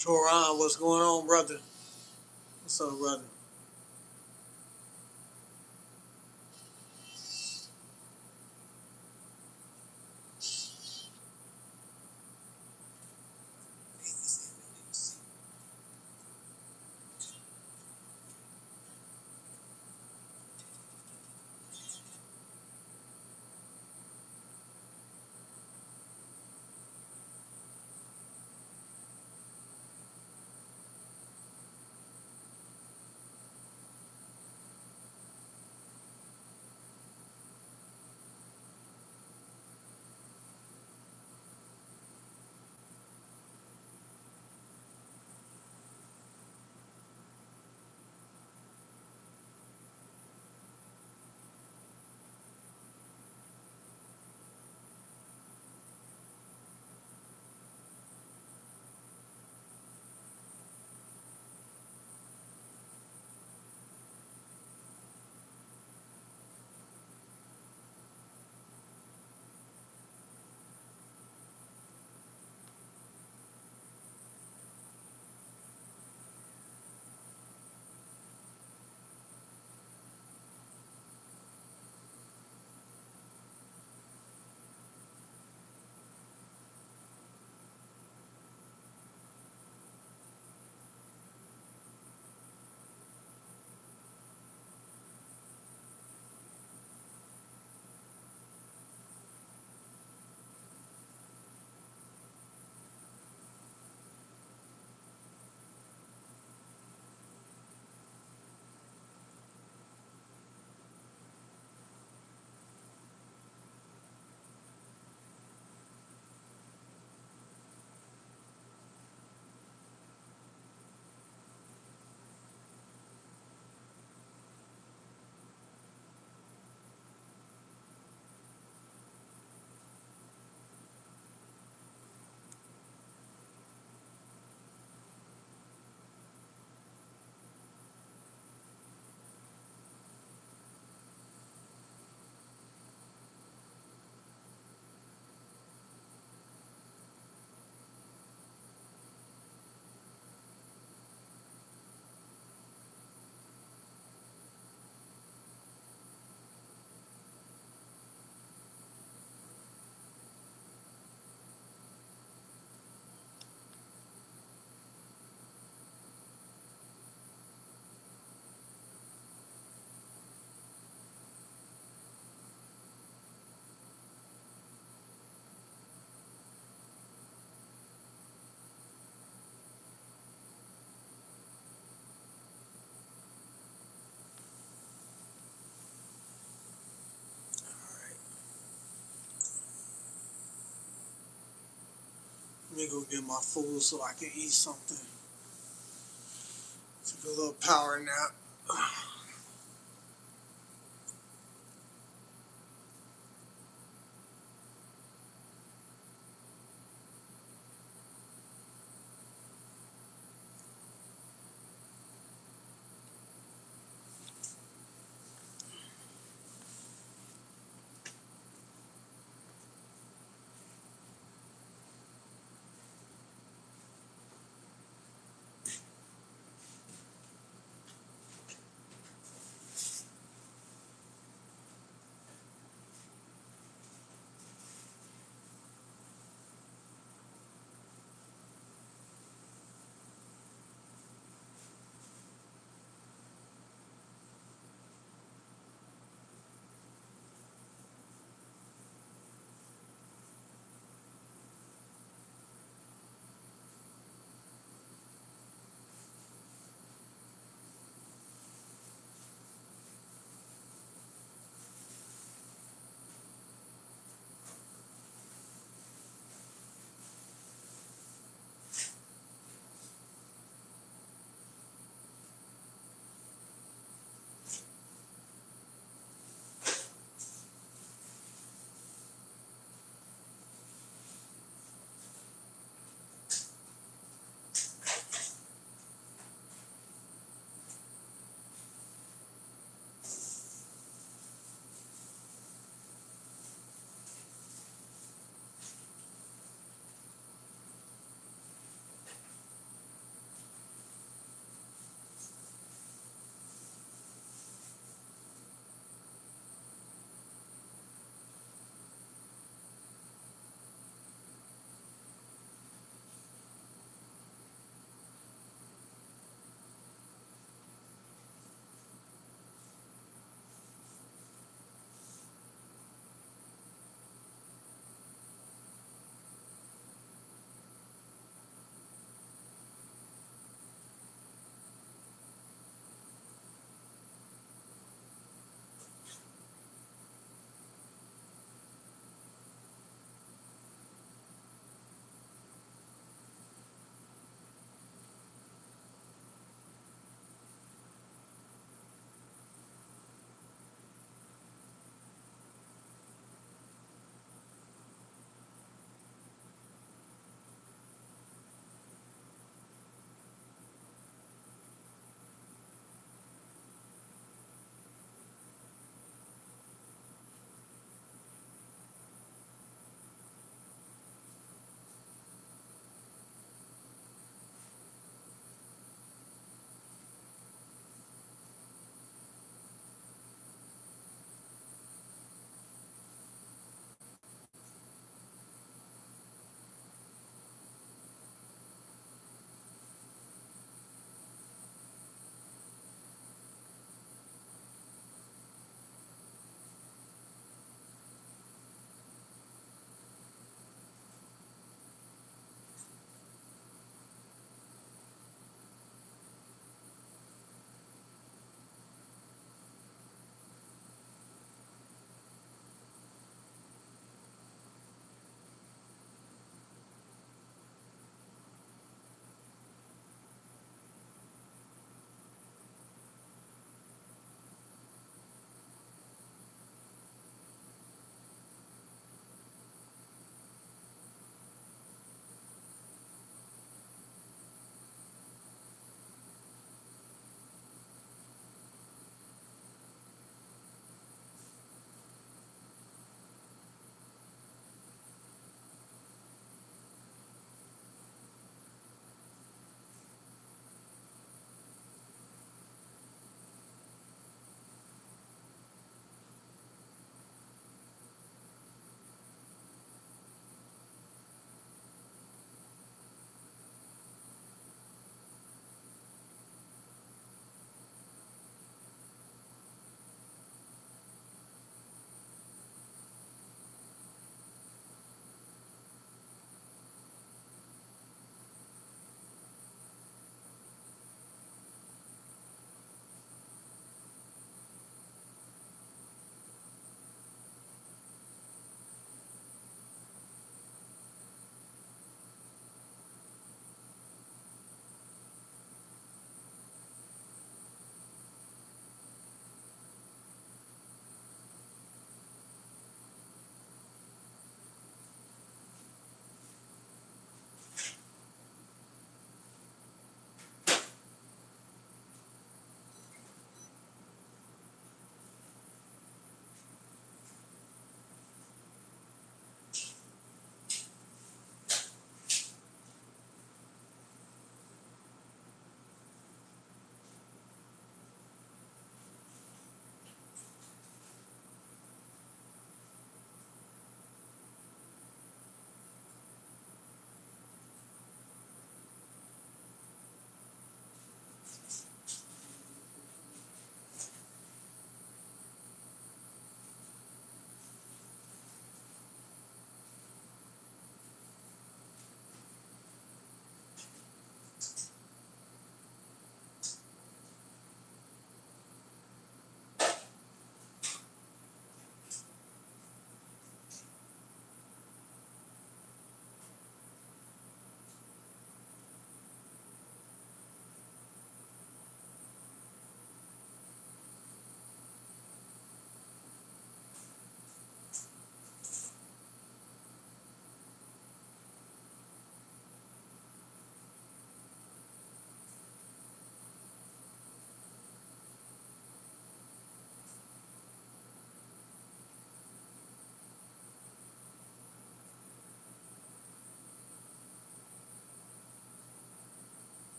Joran, what's going on, brother? What's up, brother? Let me go get my food so I can eat something. Take a little power nap.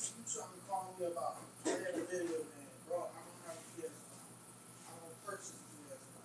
You trying to call me about playing a video game, bro? I don't have a PS5. I don't purchase a PS5.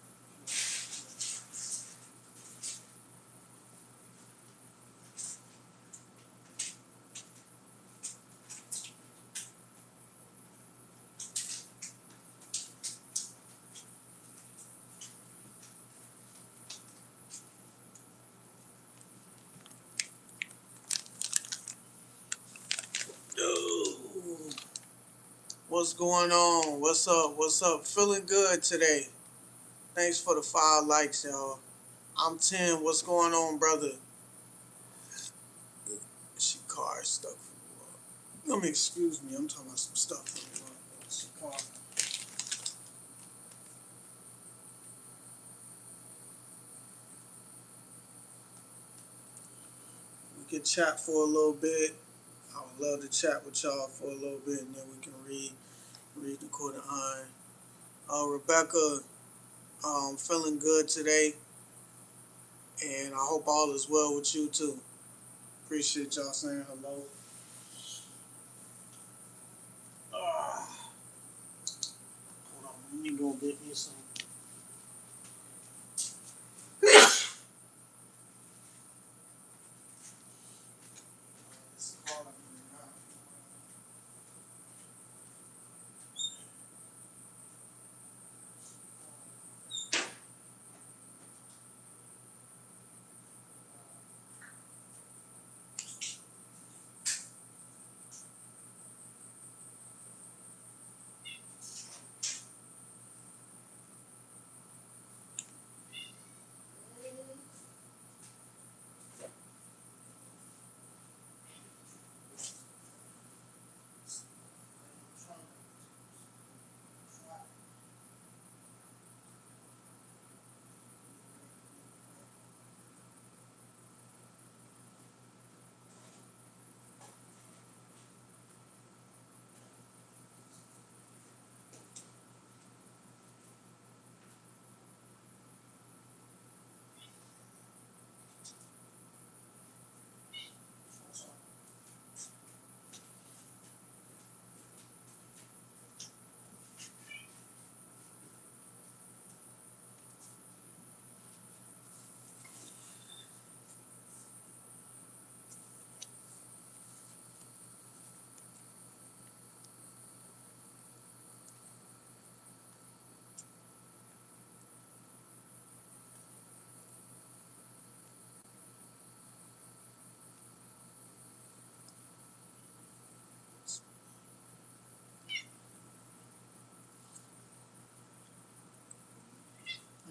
Dude, what's going on? What's up? What's up? Feeling good today. Thanks for the 5 likes, y'all. I'm 10. What's going on, brother? She car is stuck. Let me excuse me. I'm talking about some stuff. She car. We can chat for a little bit. I would love to chat with y'all for a little bit, and then we can read the Quran. Rebecca, feeling good today, and I hope all is well with you too. Appreciate y'all saying hello. Uh, Hold on, let me go get me some. It's calling me now.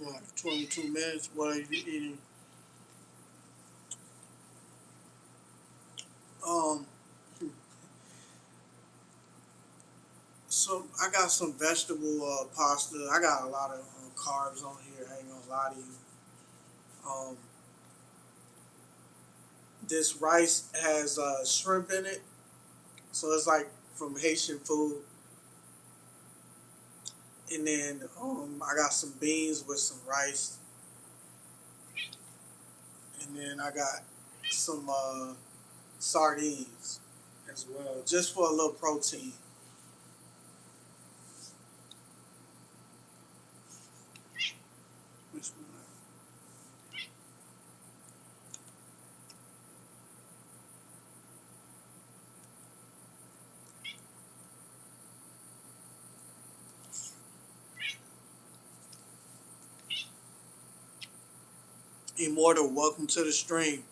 Like 22 minutes. What are you eating? Um, so I got some vegetable pasta. I got a lot of carbs on here. I ain't gonna lie to you. Um, this rice has shrimp in it, so it's like from Haitian food. And then I got some beans with some rice, and then I got some sardines as well, just for a little protein. Immortal, welcome to the stream.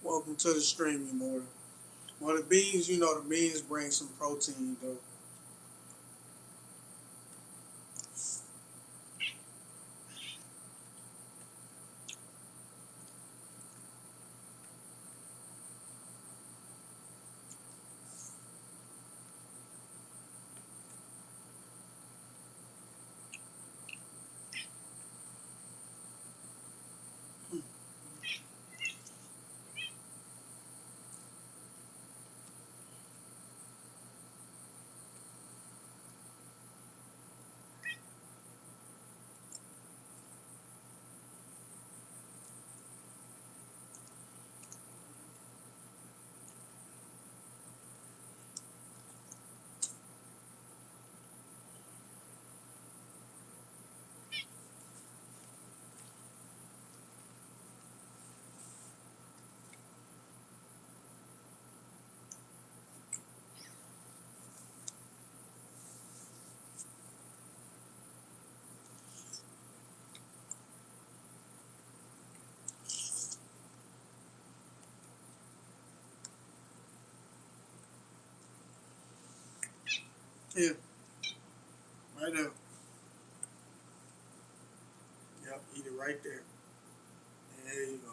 Welcome to the stream, Immortal. Well, the beans, the beans bring some protein, though. Here, right there. Yep, eat it right there. There you go.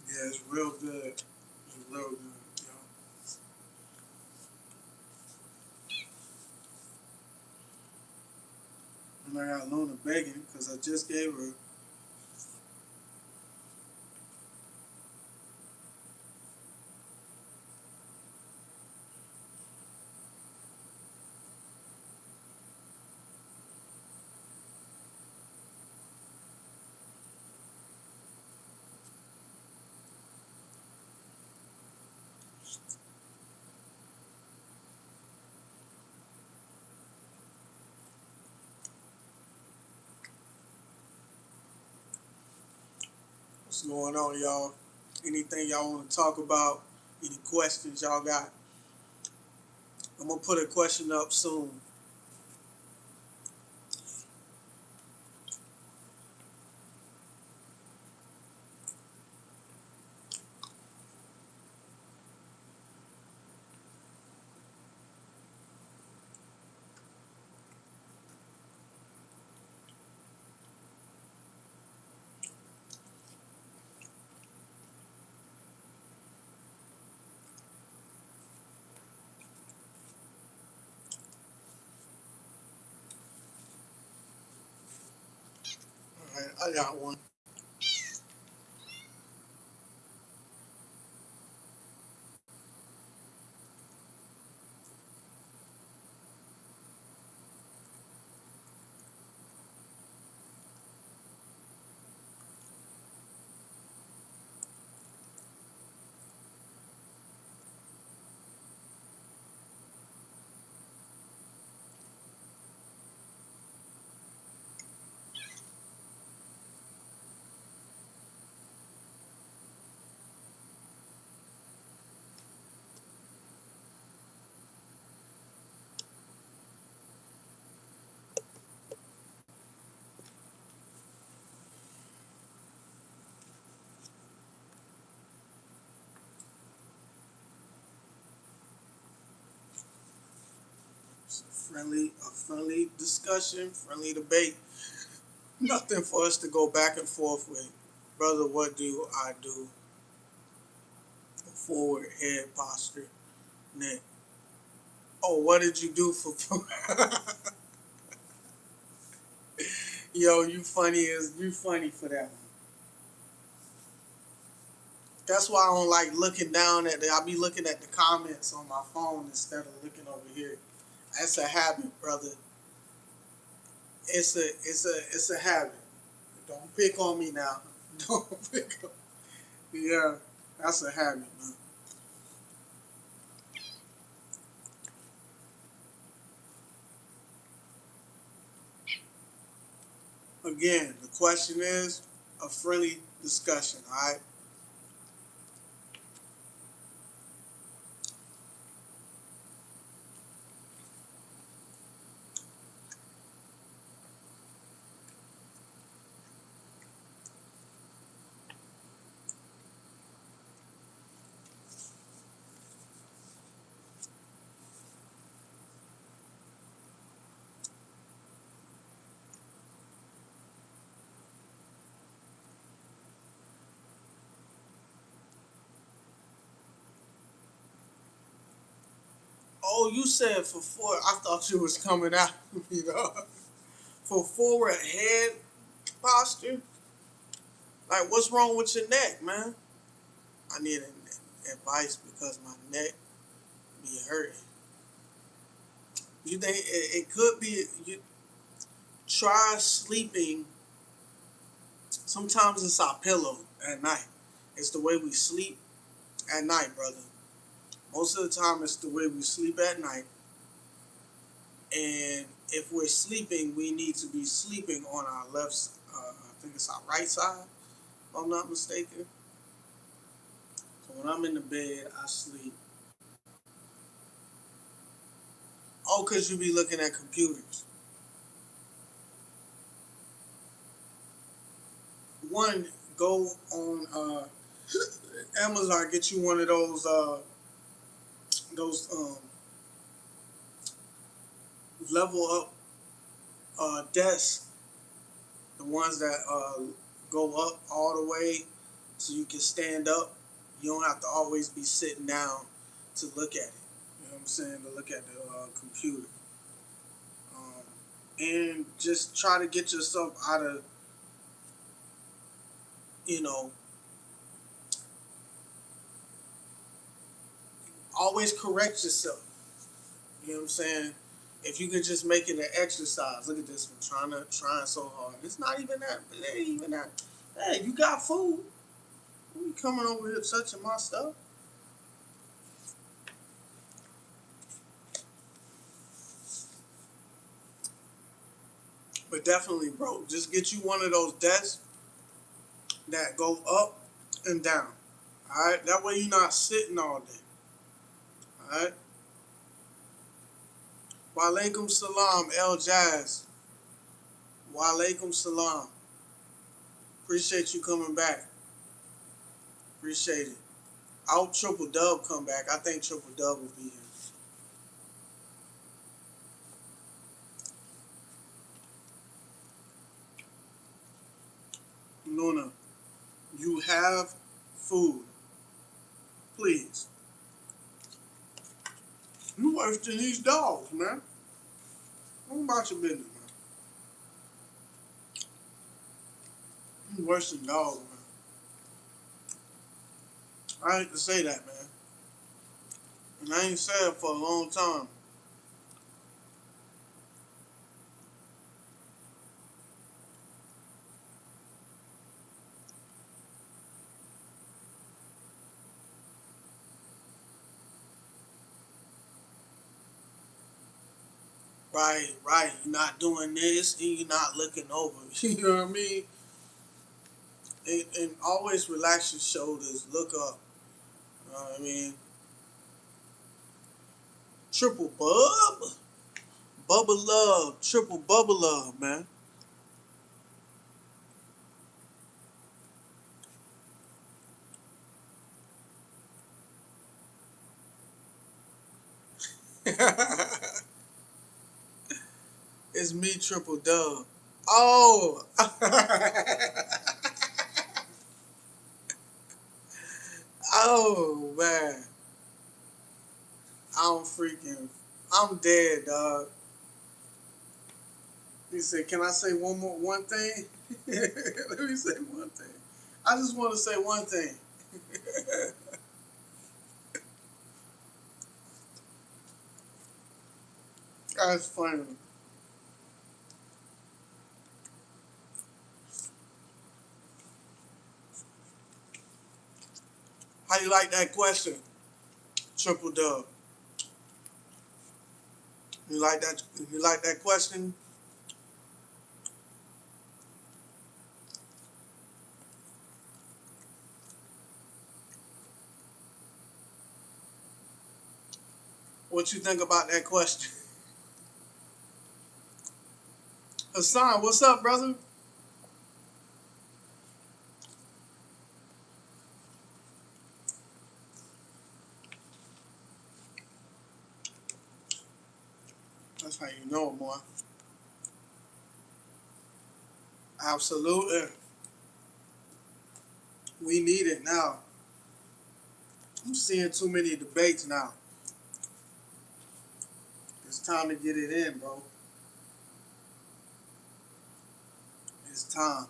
Yeah, it's real good. It's real good, yo. And I got Luna begging because I just gave her. What's going on, y'all? Anything y'all want to talk about? Any questions y'all got? I'm gonna put a question up soon. All right, I got one. It's a friendly discussion, friendly debate. Nothing for us to go back and forth with. Brother, what do I do? Forward, head posture, neck. Oh, what did you do for? Yo, you funny for that one. That's why I don't like looking down at the. I be looking at the comments on my phone instead of looking over here. That's a habit, brother. It's a habit. Don't pick on me now. Don't pick on. Yeah, that's a habit, man. Again, the question is a friendly discussion. All right. So you said for four. I thought you was coming out. You know, for forward head posture. Like, what's wrong with your neck, man? I need advice because my neck be hurting. You think it could be? You try sleeping. Sometimes it's our pillow at night. It's the way we sleep at night, brother. Most of the time, it's the way we sleep at night. And if we're sleeping, we need to be sleeping on our left. I think it's our right side, if I'm not mistaken. So when I'm in the bed, I sleep. Oh, cause you be looking at computers. One, go on Amazon, get you one of those level up desks, the ones that go up all the way so you can stand up. You don't have to always be sitting down to look at it. You know what I'm saying? To look at the computer. Um, and just try to get yourself out of, you know, always correct yourself. You know what I'm saying? If you could just make it an exercise. Look at this one, trying so hard. It's not even that. It ain't even that. Hey, you got food. You coming over here touching my stuff? But definitely, bro, just get you one of those desks that go up and down. All right, that way you're not sitting all day. All right. Walaikum salam, El Jazz. Walaikum salam. Appreciate you coming back. Appreciate it. I hope Triple Dub come back. I think Triple Dub will be here. Luna, you have food. Please. You worse than these dogs, man. What about your business, man? You worse than dogs, man. I hate to say that, man. And I ain't said it for a long time. Right, right. You're not doing this and you're not looking over. You know what I mean? And always relax your shoulders. Look up. You know what I mean? Triple bub. Bubble love. Triple bubble love, man. It's me, Triple Dub. Oh! Oh, man. I'm dead, dog. He said, can I say one thing? Let me say one thing. I just want to say one thing. That's funny. How you like that question, Triple Dub? You like that? You like that question? What you think about that question? Hassan, what's up, brother? That's how you know, boy. Absolutely. We need it now. I'm seeing too many debates now. time to get it in, bro. It's time.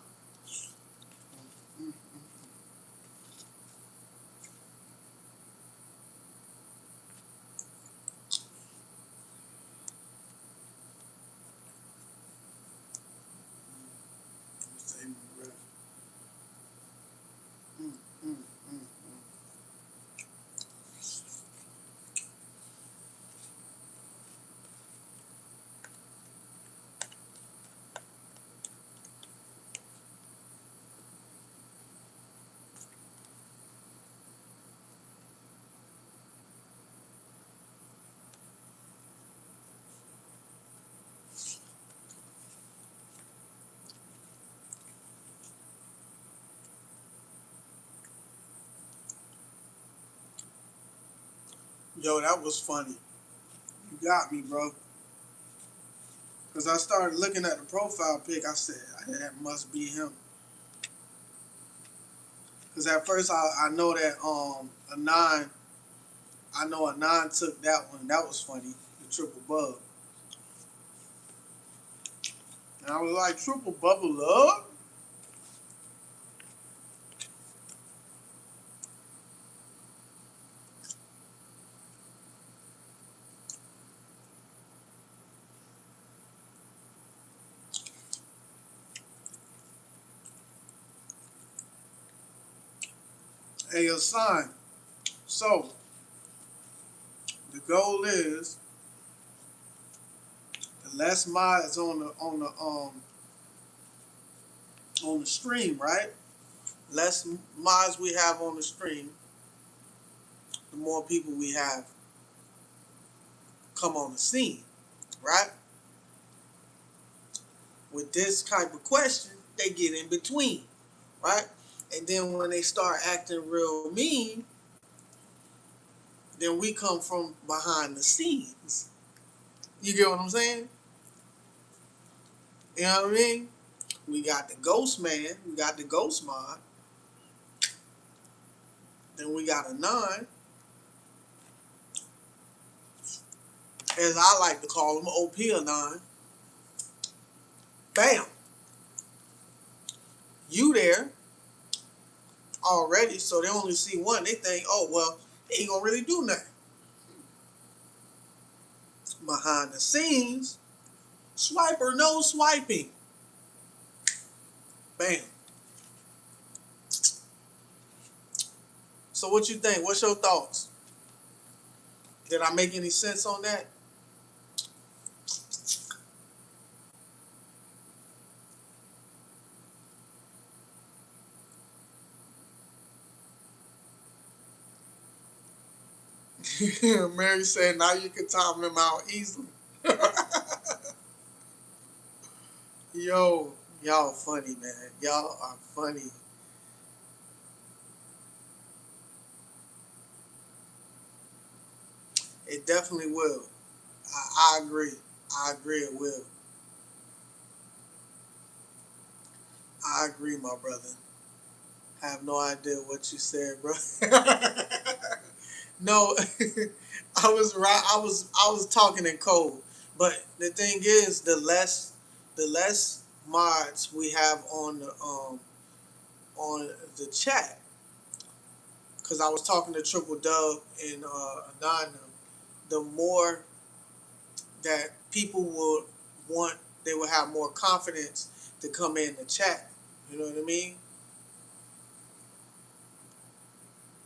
Save my breath. Mm, mm, mm, mm. Yo, that was funny. You got me, bro. Because I started looking at the profile pic. I said, that must be him. Because at first I know that a nine took that one. That was funny. The triple bub. And I was like, triple bubble up? Hey, your son. So the goal is the less mods on the stream, right? Less mods we have on the stream, the more people we have come on the scene, right? With this type of question, they get in between, right? And then when they start acting real mean, then we come from behind the scenes. You get what I'm saying? You know what I mean? We got the ghost man, we got the ghost mod, then we got a nine, as I like to call them, OP a nine. Bam! You there already, so they only see one. They think, oh, well, he ain't gonna really do nothing. Behind the scenes, swiper, no swiping. Bam. So what you think? What's your thoughts? Did I make any sense on that? Mary said, now you can time him out easily. Yo, y'all funny, man. Y'all are funny. It definitely will. I agree. I agree it will. I agree, my brother. I have no idea what you said, bro. No, I was talking in code. But the thing is, the less mods we have on the chat, because I was talking to Triple Dub and Anonymous, the more that people would want, they would have more confidence to come in the chat. You know what I mean?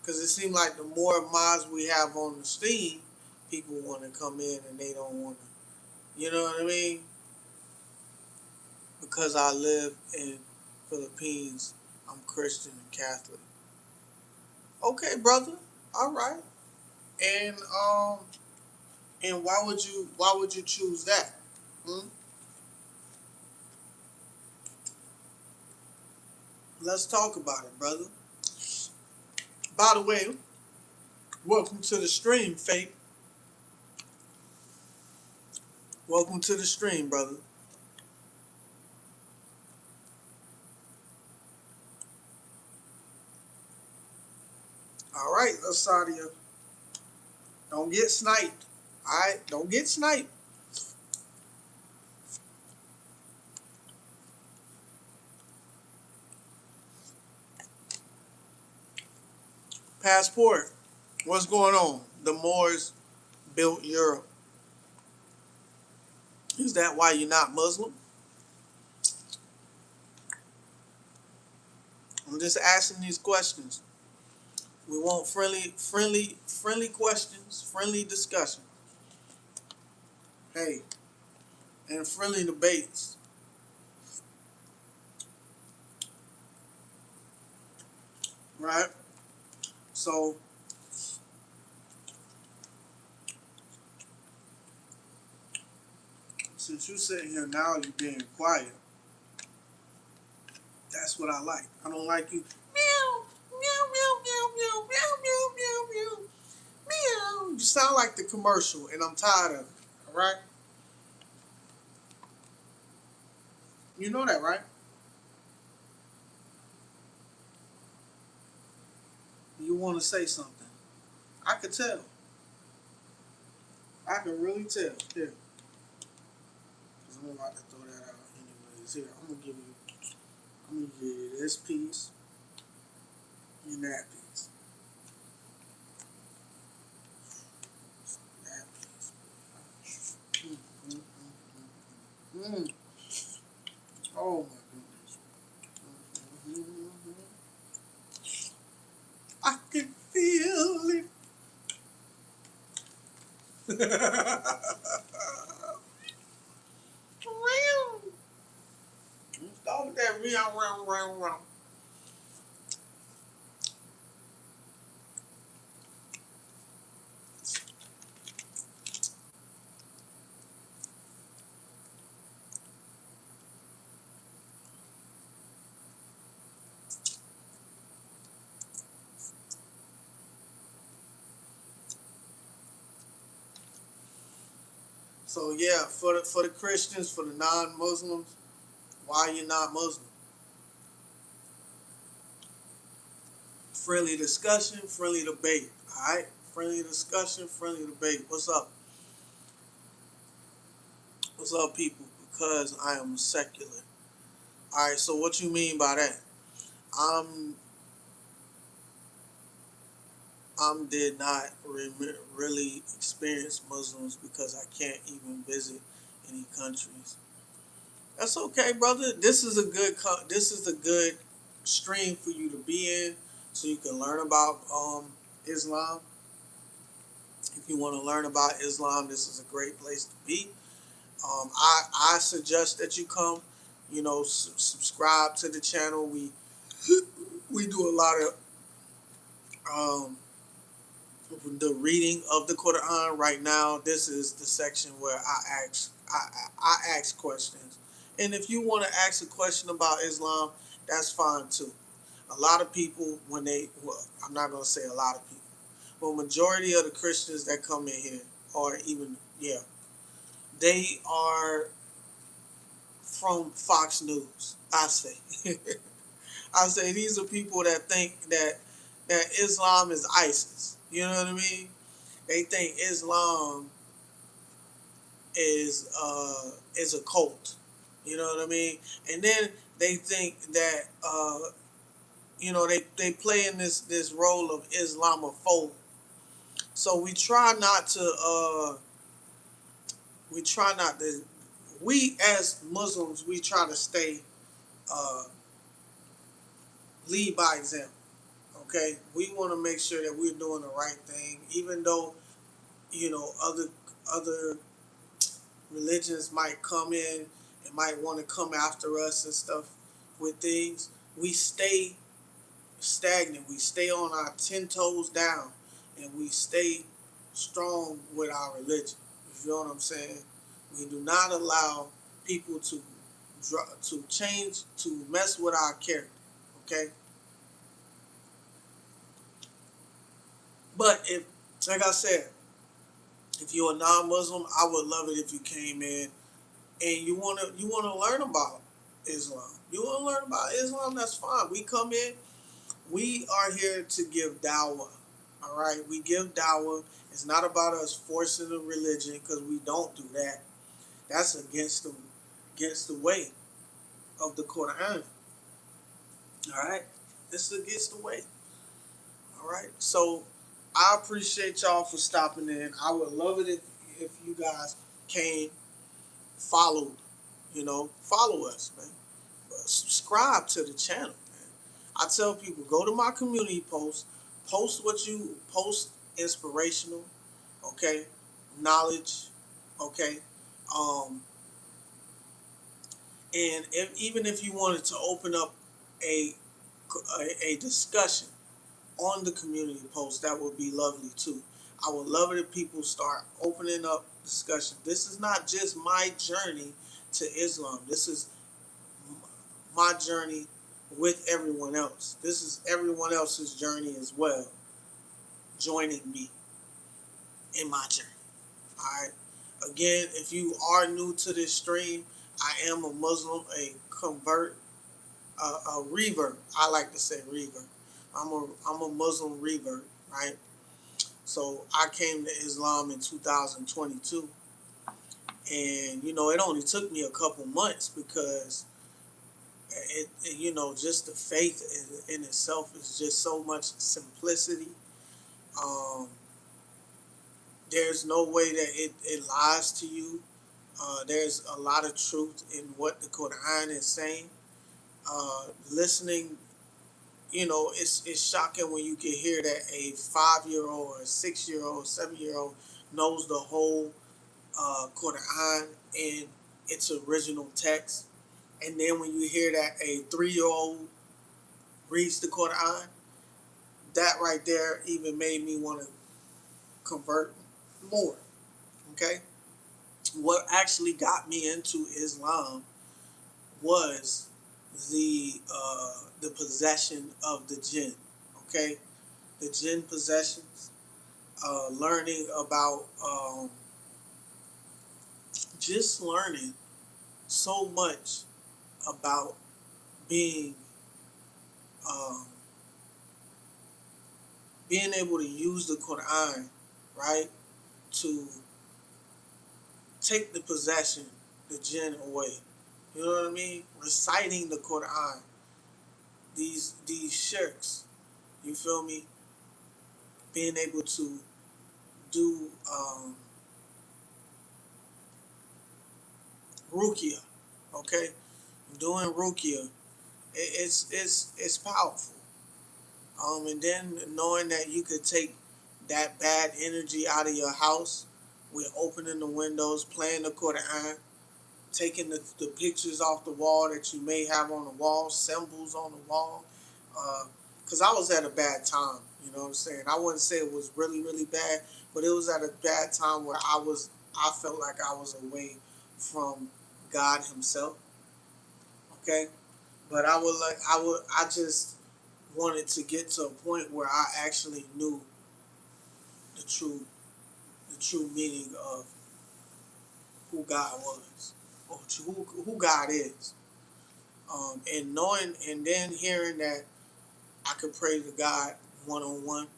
Because it seems like the more mods we have on the Steam, people want to come in and they don't want to. You know what I mean? Because I live in Philippines, I'm Christian and Catholic. Okay, brother. All right. And why would you choose that? Hmm? Let's talk about it, brother. By the way, welcome to the stream, Fate. Welcome to the stream, brother. All right, Asadia. Don't get sniped. All right, don't get sniped. Passport. What's going on? The Moors built Europe. Is that why you're not Muslim? I'm just asking these questions. We want friendly questions, friendly discussion. Hey, and friendly debates. Right? So, since you sitting here now, you're being quiet. That's what I like. I don't like you. Meow, meow, meow, meow, meow, meow, meow, meow, meow, meow. You sound like the commercial, and I'm tired of it. All right? You know that, right? You want to say something. I can tell. I can really tell. Here. Because I'm about to throw that out anyways. Here, I'm gonna give you this piece and that piece. That piece. Mm, mm, mm, mm, mm. Oh my goodness. I can feel it. Stop with that round. So yeah, for the Christians, for the non-Muslims, why you not Muslim? Friendly discussion, friendly debate. All right, friendly discussion, friendly debate. What's up? What's up, people? Because I am secular. All right. So what you mean by that? I'm did not really experience Muslims because I can't even visit any countries. That's okay, brother. This is a good stream for you to be in, so you can learn about Islam. If you want to learn about Islam, this is a great place to be. I suggest that you come. You know, subscribe to the channel. We do a lot of um, the reading of the Quran right now. This is the section where I ask questions, and if you want to ask a question about Islam, that's fine too. A lot of people I'm not gonna say a lot of people, but majority of the Christians that come in here, or even they are from Fox News. I say, I say these are people that think that Islam is ISIS. You know what I mean? They think Islam is a cult. You know what I mean? And then they think that they play in this role of Islamophobia. So we try not to we as Muslims we try to stay uh, lead by example. Okay, we want to make sure that we're doing the right thing, even though other religions might come in and might want to come after us and stuff with things. We stay stagnant. We stay on our 10 toes down, and we stay strong with our religion. You know what I'm saying? We do not allow people to change, to mess with our character. Okay, but if, like I said, if you're a non-Muslim, I would love it if you came in and you wanna learn about Islam. You wanna learn about Islam? That's fine. We come in. We are here to give dawah. All right, we give dawah. It's not about us forcing a religion because we don't do that. That's against the way of the Quran. All right, this is against the way. All right. So I appreciate y'all for stopping in. I would love it if you guys came, followed, follow us, man. Subscribe to the channel, man. I tell people, go to my community post, post what you post, inspirational, okay, knowledge, okay, um, and even if you wanted to open up a a discussion on the community post, that would be lovely too. I would love it if people start opening up discussion. This is not just my journey to Islam. This is my journey with everyone else. This is everyone else's journey as well, joining me in my journey. All right. Again, if you are new to this stream, I am a Muslim, a convert, a revert. I like to say revert. I'm a Muslim revert, right? So I came to Islam in 2022, and it only took me a couple months because just the faith in itself is just so much simplicity. Um, there's no way that it lies to you. There's a lot of truth in what the Quran is saying. Listening, it's shocking when you can hear that a 5-year-old or a 6-year-old, 7-year-old knows the whole Quran in its original text. And then when you hear that a 3-year-old reads the Quran, that right there even made me want to convert more. Okay? What actually got me into Islam was the possession of the jinn. Okay? The jinn possessions, learning about, just learning so much about being um, being able to use the Quran, right, to take the possession, the jinn away. You know what I mean? Reciting the Quran, these shirks. You feel me? Being able to do rukia, okay? Doing rukia, it's powerful. And then knowing that you could take that bad energy out of your house with opening the windows, playing the Quran, taking the pictures off the wall that you may have on the wall, symbols on the wall. Because I was at a bad time, you know what I'm saying? I wouldn't say it was really, really bad, but it was at a bad time where I felt like I was away from God Himself. Okay, but I just wanted to get to a point where I actually knew the true, the true meaning of who God was, or who God is. And knowing, and then hearing that I could pray to God one on one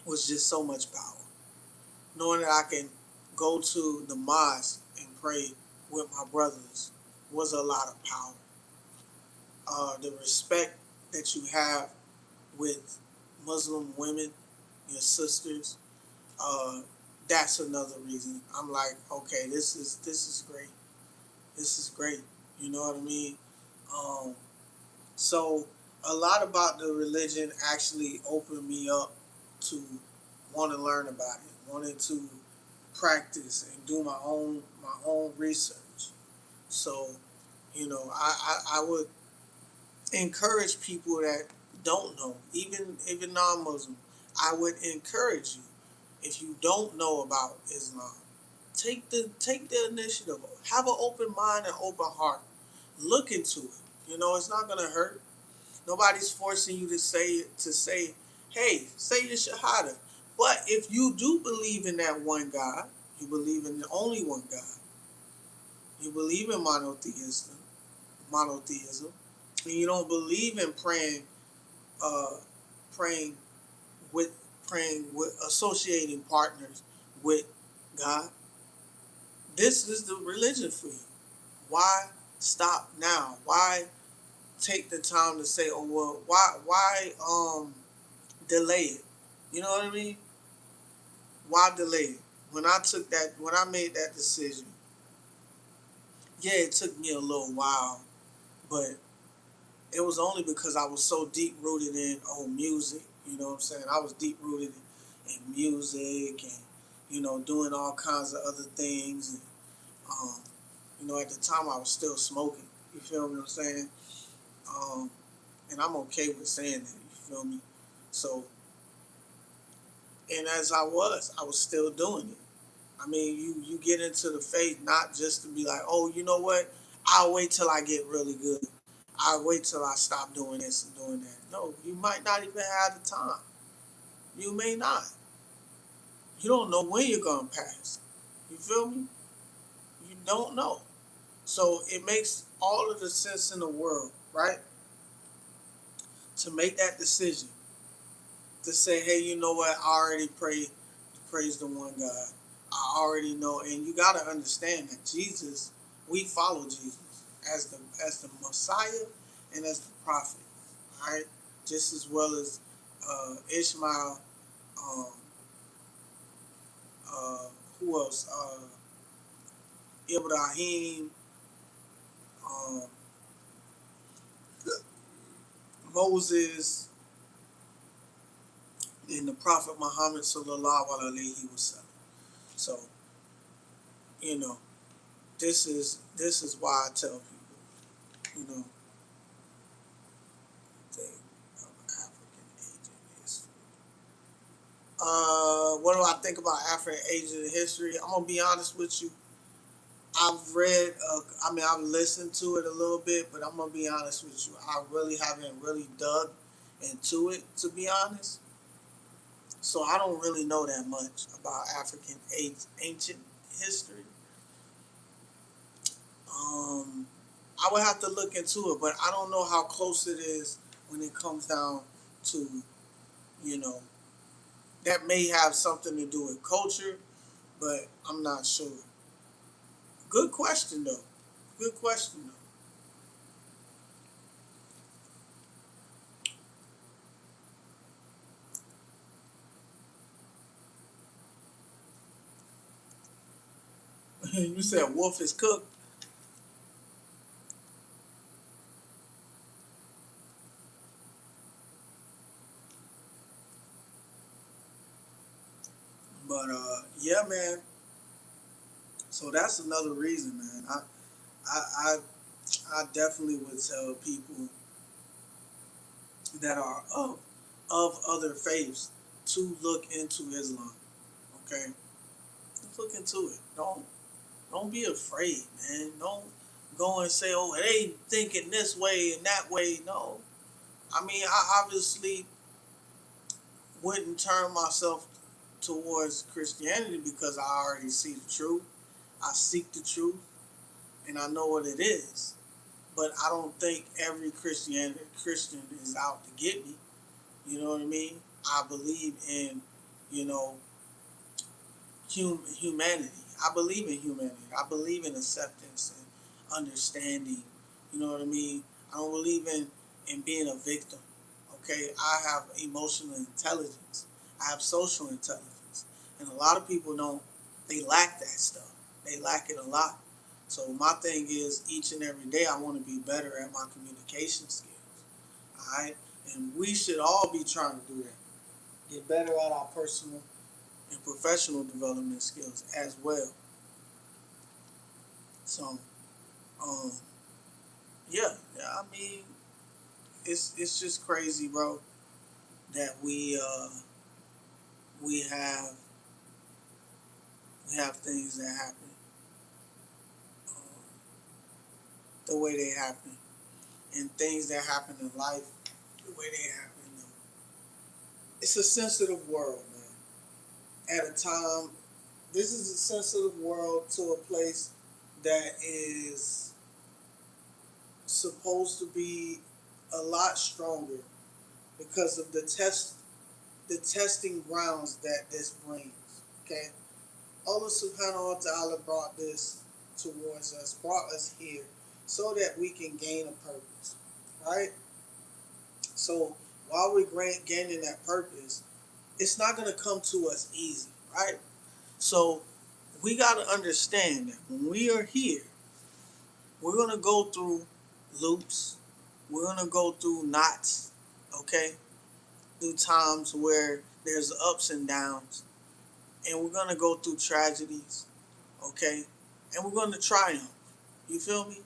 was just so much power. Knowing that I can go to the mosque and pray with my brothers was a lot of power. The respect that you have with Muslim women, your sisters, uh, that's another reason. I'm like, okay, this is great. This is great. You know what I mean? Um, so a lot about the religion actually opened me up to want to learn about it, wanted to practice and do my own research. So, I would encourage people that don't know, even non-Muslim. I would encourage you, if you don't know about Islam, take the initiative. Have an open mind and open heart. Look into it. It's not gonna hurt. Nobody's forcing you to say, hey, say your shahada. But if you do believe in that one God, you believe in the only one God, you believe in monotheism, and you don't believe in uh, praying with praying with associating partners with God, this is the religion for you. Why stop now? Why take the time to say, oh well, why delay it. You know what I mean? Why delay it? When I made that decision, yeah, it took me a little while, but it was only because I was so deep rooted in music. You know what I'm saying? I was deep rooted in music and doing all kinds of other things. And at the time I was still smoking. You feel me? What I'm saying? Um, and I'm okay with saying that. You feel me? So, and as I was still doing it. I mean, you get into the faith not just to be like, oh, you know what? I'll wait till I get really good. I'll wait till I stop doing this and doing that. No, you might not even have the time. You may not. You don't know when you're gonna pass. You feel me? You don't know. So it makes all of the sense in the world, right? To make that decision. To say, hey, you know what? I already praise the one God. I already know, and you gotta understand that Jesus, we follow Jesus as the Messiah and as the prophet. All right, just as well as Ishmael. Um, uh, who else? Ibrahim, um, Moses, and the Prophet Muhammad sallallahu alaihi wasallam. So you know, this is why I tell people, thing of African Asian history. What do I think about African Asian history? I'm gonna be honest with you. I've read, I've listened to it a little bit, but I'm gonna be honest with you. I really haven't really dug into it, to be honest. So I don't really know that much about African ancient history. Um, I would have to look into it, but I don't know how close it is when it comes down to, you know, that may have something to do with culture, but I'm not sure. Good question though. Good question though. You said wolf is cooked, but yeah, man. So that's another reason, man. I, I, I definitely would tell people that are of other faiths to look into Islam. Okay, let's look into it. Don't be afraid, man. Don't go and say, oh, they thinking this way and that way. No, I mean, I obviously wouldn't turn myself towards Christianity because I already see the truth. I seek the truth, and I know what it is. But I don't think every Christian is out to get me. You know what I mean? I believe in, you know, humanity. I believe in humanity. I believe in acceptance and understanding. You know what I mean? I don't believe in being a victim. Okay, I have emotional intelligence. I have social intelligence, and a lot of people don't. They lack that stuff. They lack it a lot. So my thing is, each and every day, I want to be better at my communication skills. All right, and we should all be trying to do that. Get better at our personal and professional development skills as well. So, um, yeah, I mean, it's just crazy, bro, that we have we have things that happen um, the way they happen, and things that happen in life the way they happen. It's a sensitive world, man. At a time, this is a sensitive world to a place that is supposed to be a lot stronger because of the testing grounds that this brings. Okay? Allah subhanahu wa ta'ala brought this towards us, brought us here so that we can gain a purpose. Right? So while we're gaining that purpose, it's not going to come to us easy, right? So we got to understand that when we are here, we're going to go through loops. We're going to go through knots, okay? Through times where there's ups and downs. And we're going to go through tragedies, okay? And we're going to triumph. You feel me?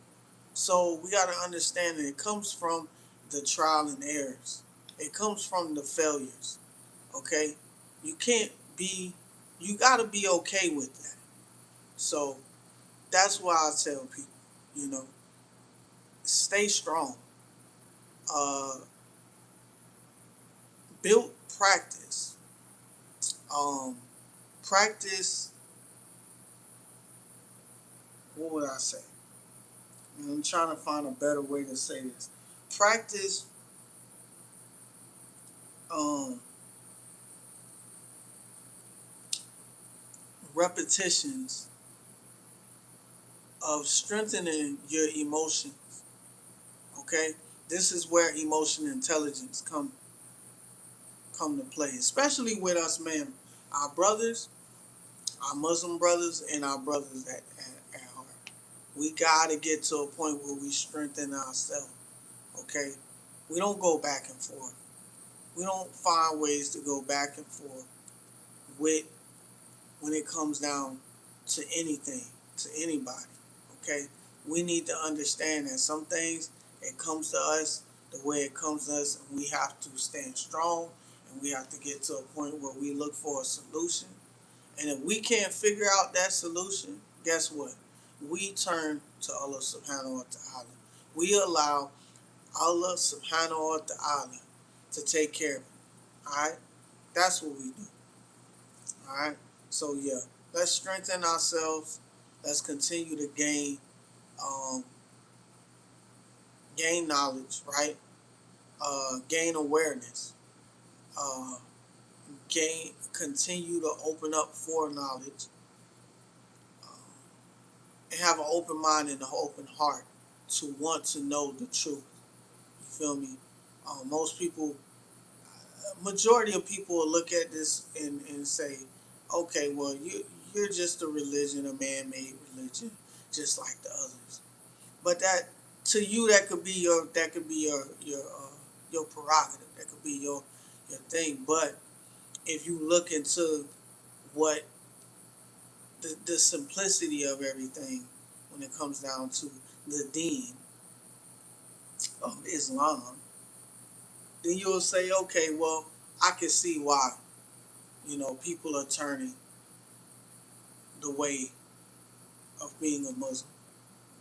So we got to understand that it comes from the trial and errors. It comes from the failures, okay? You can't be, you got to be okay with that. So that's why I tell people, you know, stay strong. Uh, build practice. Um, practice, what would I say? I'm trying to find a better way to say this. Practice um, repetitions of strengthening your emotions. Okay, this is where emotion intelligence come to play, especially with us men, our brothers, our Muslim brothers, and our brothers at heart. We gotta get to a point where we strengthen ourselves. Okay, we don't go back and forth. We don't find ways to go back and forth with when it comes down to anything, to anybody. Okay, we need to understand that some things it comes to us the way it comes to us, and we have to stand strong, and we have to get to a point where we look for a solution. And if we can't figure out that solution, guess what? We turn to Allah Subhanahu wa Taala. We allow Allah Subhanahu wa Taala to take care of it. All right, that's what we do. All right. So yeah, let's strengthen ourselves. Let's continue to um, gain knowledge, right? Gain awareness. Uh, continue to open up for knowledge, and have an open mind and an open heart to want to know the truth. You feel me? Most people, majority of people will look at this and say, okay, well, you're just a religion, a man-made religion, just like the others. But that to you, that could be your prerogative. That could be your thing. But if you look into what the simplicity of everything when it comes down to the deen of Islam, then you'll say, okay, well, I can see why people are turning the way of being a Muslim.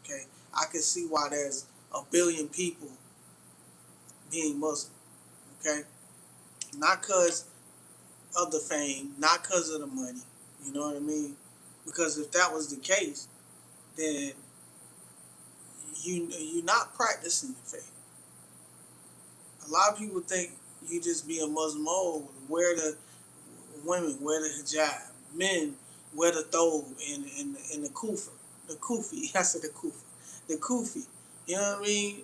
Okay, I can see why there's a billion people being Muslim. Okay, not because of the fame, not because of the money. You know what I mean? Because if that was the case, then you're not practicing the faith. A lot of people think you just be a Muslim. Oh, wear the women wear the hijab, men wear the thobe and the kufa, the kufi. I said the kufa, the kufi. You know what I mean?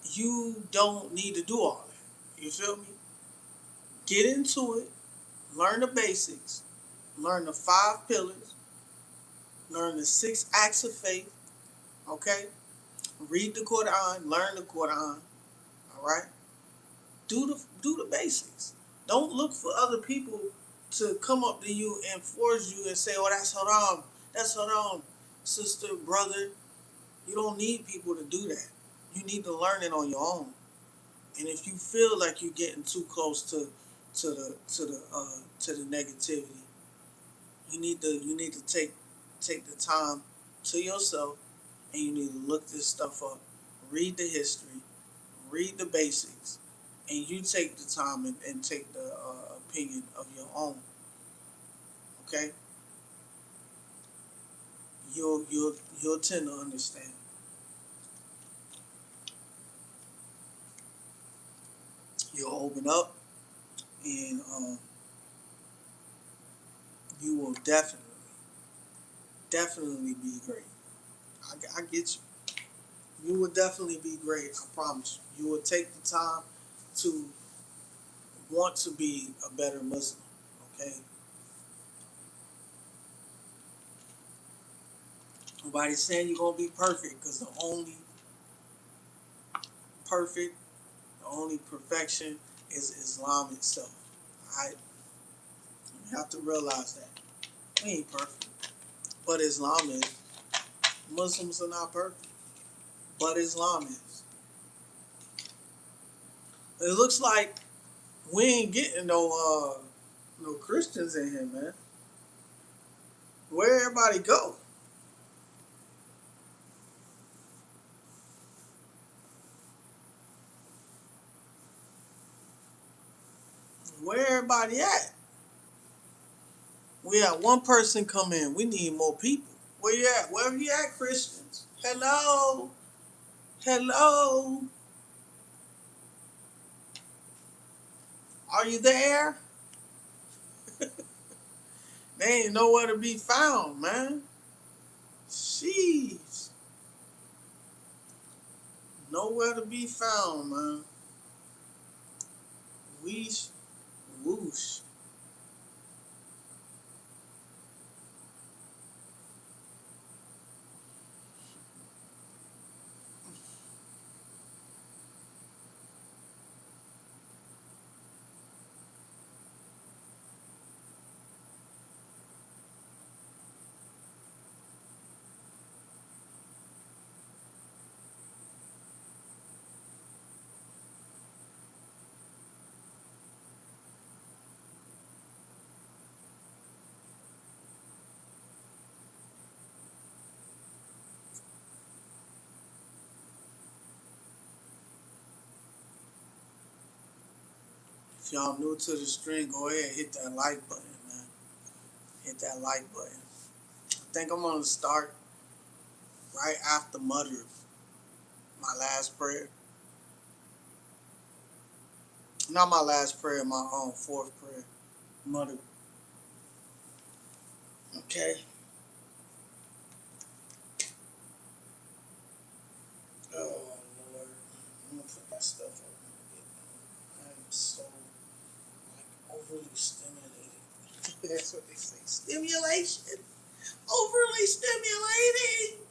You don't need to do all that. You feel me? Get into it. Learn the basics. Learn the 5 pillars. Learn the 6 acts of faith. Okay? Read the Quran. Learn the Quran. All right? Do the basics. Don't look for other people to come up to you and force you and say, "Oh, that's haram. That's haram." Sister, brother, you don't need people to do that. You need to learn it on your own. And if you feel like you're getting too close to the negativity, you need to take the time to yourself, and you need to look this stuff up, read the history, read the basics, and you take the time and take the opinion of your own. Okay, you'll tend to understand. You'll open up, and you will definitely be great. I get you. You will definitely be great. I promise you. You will take the time to want to be a better Muslim. Okay, nobody's saying you're gonna be perfect, because the only perfect, the only perfection is Islam itself. I You have to realize that we ain't perfect, but Islam is. Muslims are not perfect, but Islam is. It looks like we ain't getting no Christians in here, man. Where everybody go? Where everybody at? We had one person come in. We need more people. Where you at? Wherever you at, Christians? Hello, hello. Are you there? They ain't nowhere to be found, man. Jeez, nowhere to be found, man. Weesh, whoosh. If y'all new to the stream, go ahead, hit that like button, man. Hit that like button. I think I'm gonna start right after Mother, my last prayer. Not my last prayer, my fourth prayer. Mother. Okay. Oh Lord, I'm gonna put that stuff over. I'm so overly stimulated. That's what they say. Stimulation. Overly stimulating.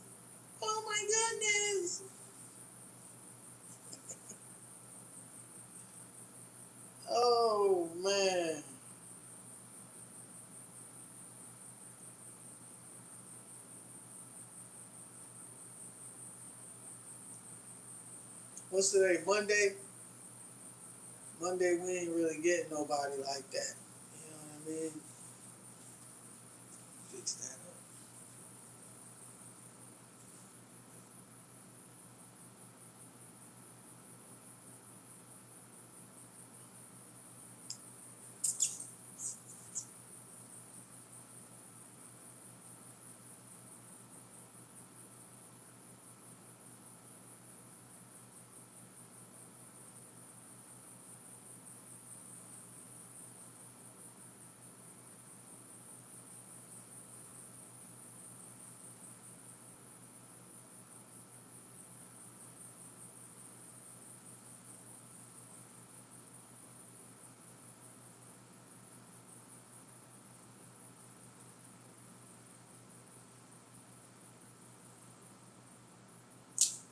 Oh my goodness. Oh man. What's today? Monday? Monday we ain't really getting nobody like that. You know what I mean? Fix that up.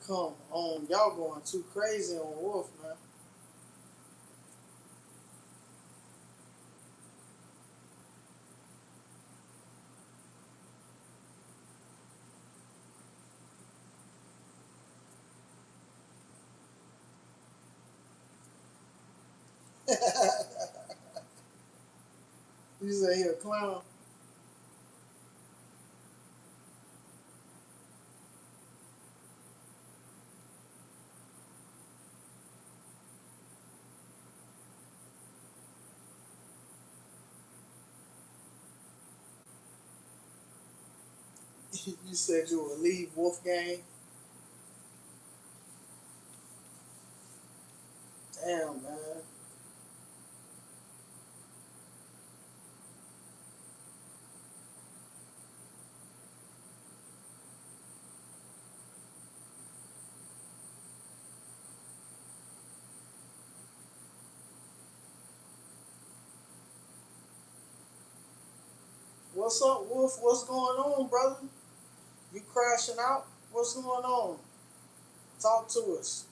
Come on, y'all going too crazy on Wolf, man. You say he a clown? You said you would leave Wolfgang? Damn, man. What's up, Wolf? What's going on, brother? You crashing out? What's going on? Talk to us.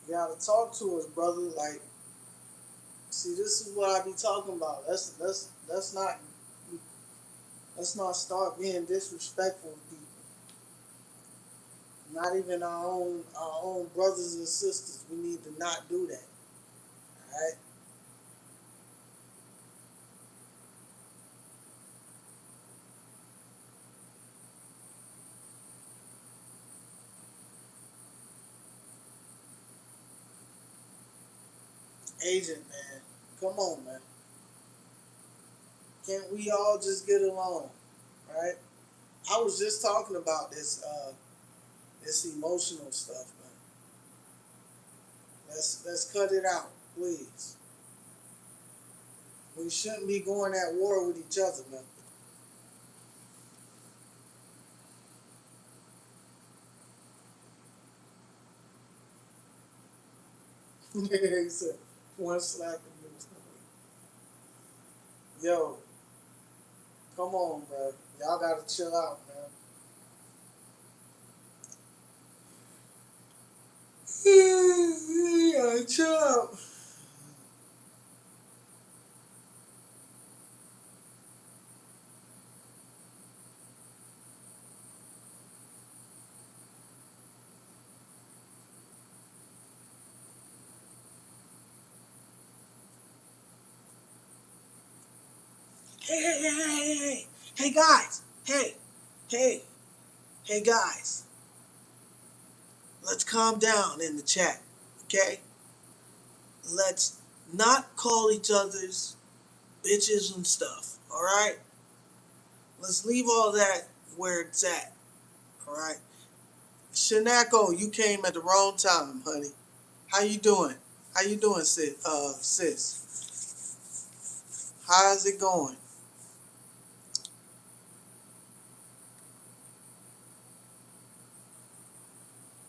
You gotta talk to us, brother. Like, see, this is what I be talking about. Let's not start being disrespectful to people. Not even our own brothers and sisters. We need to not do that. All right, agent man. Come on, man. Can't we all just get along? Right? I was just talking about this emotional stuff, man. Let's cut it out, please. We shouldn't be going at war with each other, man. He said, one slap and it was yo, come on, bro. Y'all gotta chill out, man. Yeah, chill out. Hey, hey, guys. Hey, hey, guys. Let's calm down in the chat, okay? Let's not call each other's bitches and stuff, all right? Let's leave all that where it's at, all right? Shanako, you came at the wrong time, honey. How you doing? How you doing, sis? Sis? How's it going?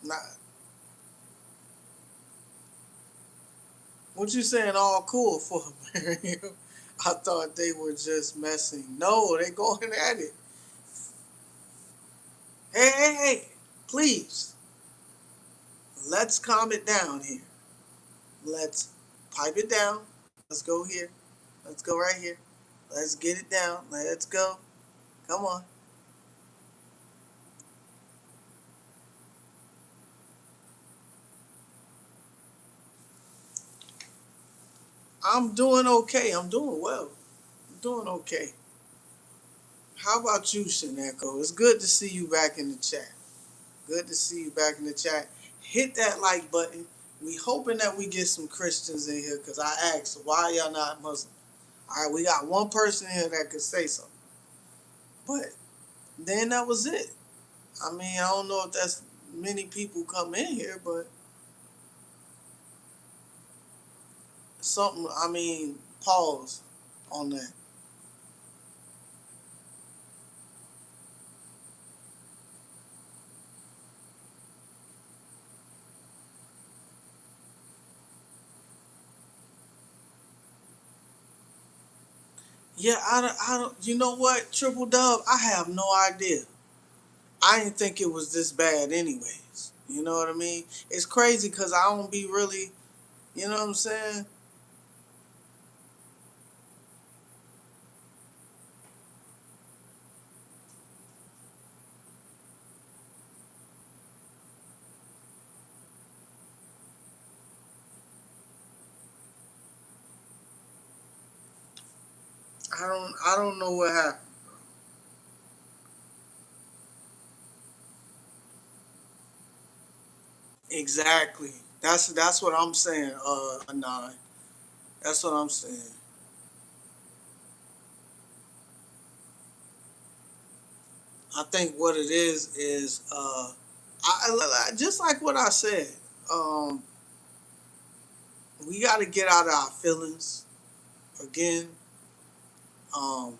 Nah, what you saying? All cool for, Miriam? I thought they were just messing. No, they going at it. Hey, please, let's calm it down here. Let's pipe it down. Let's go here. Let's go right here. Let's get it down. Let's go. Come on. I'm doing okay. I'm doing well. I'm doing okay. How about you, Shaneko? It's good to see you back in the chat. Good to see you back in the chat. Hit that like button. We hoping that we get some Christians in here because I asked why y'all not Muslim. All right, we got one person here that could say something, but then that was it. I mean, I don't know if that's many people come in here, but something. I mean, pause on that. Yeah, I don't. You know what? Triple Dub. I have no idea. I didn't think it was this bad, anyways. You know what I mean? It's crazy because I don't be really. You know what I'm saying? I don't know what happened. Exactly. That's what I'm saying. Anon. That's what I'm saying. I think what it is just like what I said. Um, we got to get out of our feelings again. Um,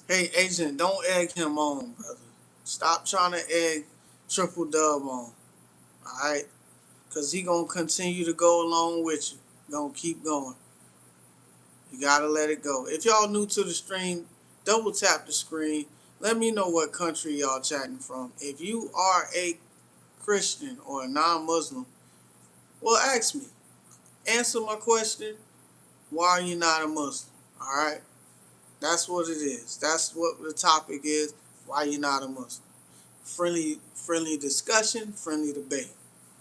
hey, agent, don't egg him on, brother. Stop trying to egg Triple Dub on. All right, because he gonna continue to go along with you. Gonna keep going. You gotta let it go. If y'all new to the stream, double tap the screen. Let me know what country y'all chatting from. If you are a Christian or a non-Muslim, well, ask me. Answer my question. Why are you not a Muslim? All right. That's what it is. That's what the topic is. Why you not a Muslim? Friendly discussion, friendly debate.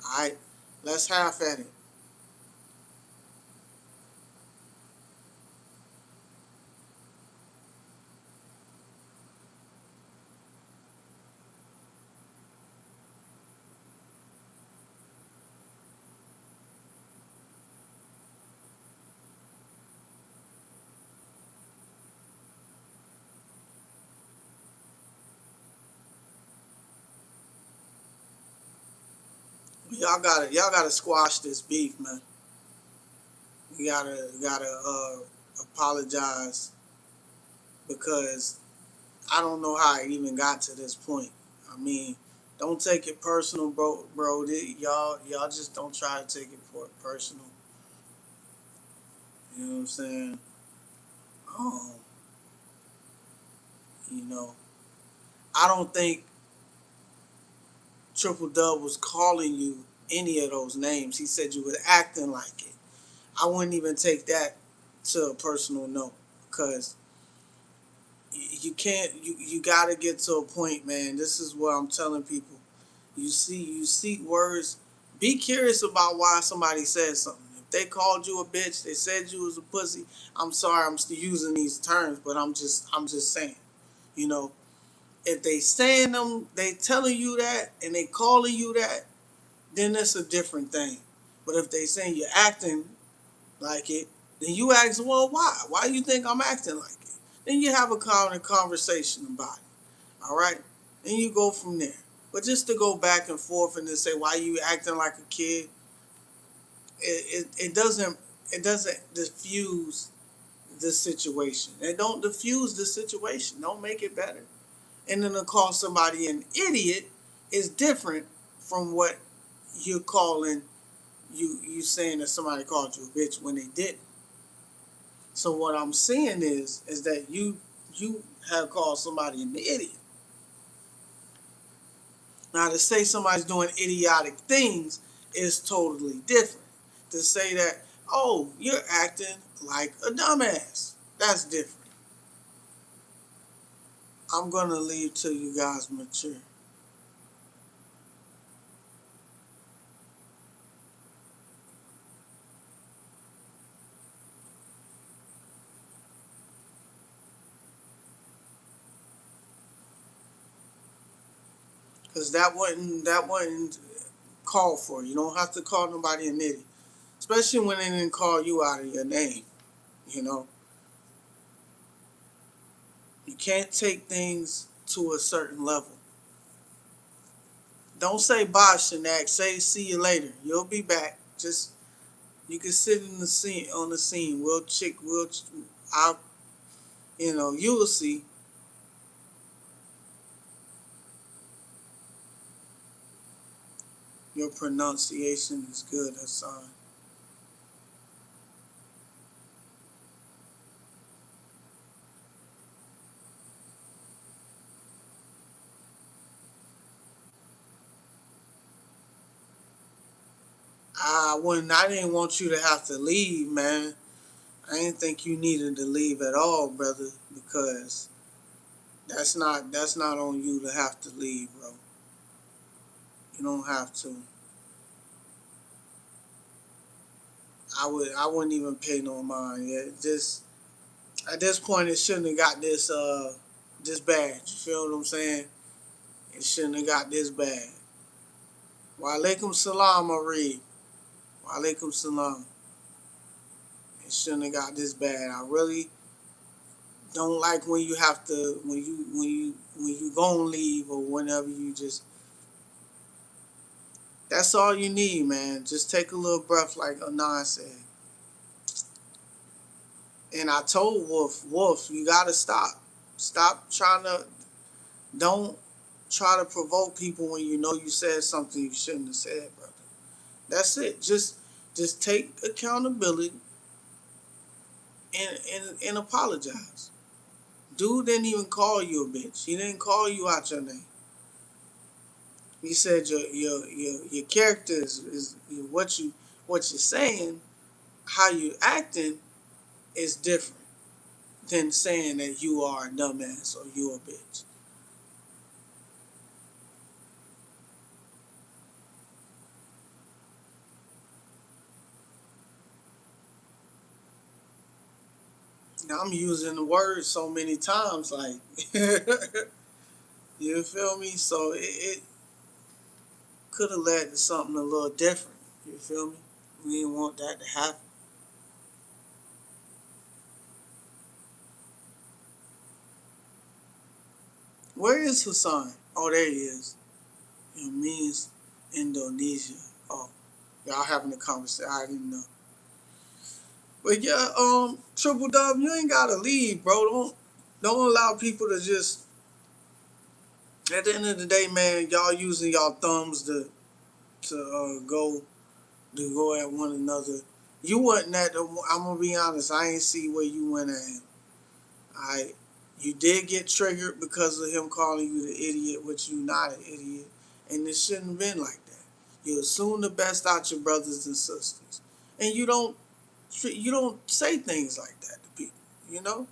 All right. Let's half at it. Y'all gotta squash this beef, man. You gotta apologize because I don't know how I even got to this point. I mean, don't take it personal, bro. Bro, y'all just don't try to take it for personal. You know what I'm saying? Um, you know, I don't think Triple Dub was calling you any of those names. He said you was acting like it. I wouldn't even take that to a personal note because you can't. You got to get to a point, man. This is what I'm telling people. You see words. Be curious about why somebody said something. If they called you a bitch, they said you was a pussy. I'm sorry, I'm still using these terms, but I'm just saying. You know, if they saying them, they telling you that, and they calling you that, then that's a different thing. But if they saying you're acting like it, then you ask, well, why? Why do you think I'm acting like it? Then you have a conversation about it. All right, and you go from there. But just to go back and forth and to say why you acting like a kid, it doesn't diffuse the situation. It don't diffuse the situation. Don't make it better. And then to call somebody an idiot is different from what you're calling you saying that somebody called you a bitch when they didn't. So what I'm saying is that you have called somebody an idiot. Now, to say somebody's doing idiotic things is totally different. To say that, oh, you're acting like a dumbass, that's different. I'm going to leave till you guys mature. Because that wasn't called for. You don't have to call nobody an idiot. Especially when they didn't call you out of your name. You know, you can't take things to a certain level. Don't say bye, Shanak. Say see you later. You'll be back. Just you can sit in the scene on the scene. I'll, you will see. Your pronunciation is good, Hassan. I didn't want you to have to leave, man. I didn't think you needed to leave at all, brother, because that's not on you to have to leave, bro. You don't have to. I wouldn't even pay no mind. Yeah, just at this point, it shouldn't have got this bad. You feel what I'm saying? It shouldn't have got this bad. Wa alaikum salam, Marie. Wa alaikum salam. It shouldn't have got this bad. I really don't like when you have to when you gonna leave or whenever you just. That's all you need, man. Just take a little breath, like Anan said. And I told Wolf, you gotta stop. Stop trying to. Don't try to provoke people when you know you said something you shouldn't have said, brother. That's it. Just take accountability and apologize. Dude didn't even call you a bitch. He didn't call you out your name. He said your character is what you're saying, how you acting is different than saying that you are a dumbass or you a bitch. Now I'm using the word so many times, like you feel me? So it could have led to something a little different. You feel me? We didn't want that to happen. Where is Hassan? Oh, there he is. It means Indonesia. Oh, y'all having a conversation. I didn't know. But yeah, Triple Dub, you ain't gotta leave, bro. Don't allow people to just. At the end of the day, man, y'all using y'all thumbs to go at one another. You wasn't at the. I'm gonna be honest. I ain't see where you went at him. I, you did get triggered because of him calling you the idiot, which you not an idiot, and it shouldn't have been like that. You assume the best out your brothers and sisters, and you don't say things like that to people. You know.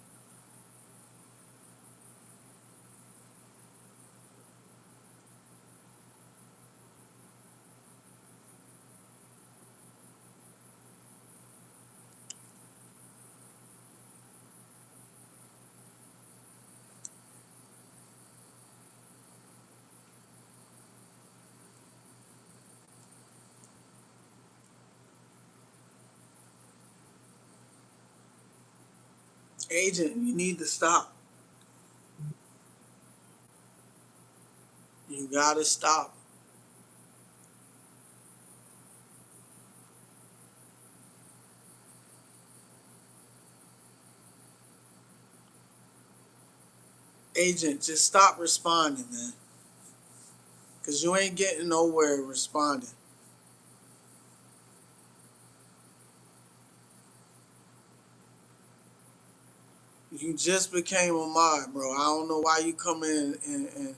Agent, you need to stop. You gotta stop. Agent, just stop responding, man. Cause you ain't getting nowhere responding. You just became a mod, bro. I don't know why you come in and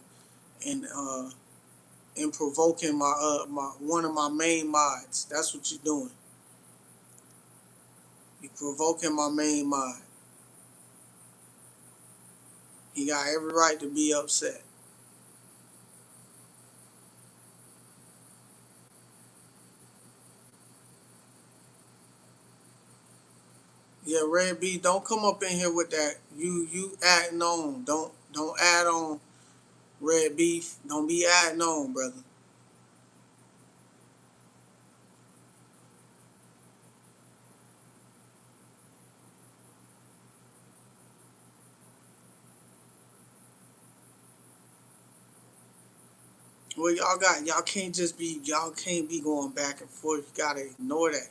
and provoking my one of my main mods. That's what you're doing. You provoking my main mod. He got every right to be upset. Yeah, Red B, don't come up in here with that. You adding on. Don't add on Red Beef. Don't be adding on, brother. Well, y'all can't be going back and forth. You gotta ignore that.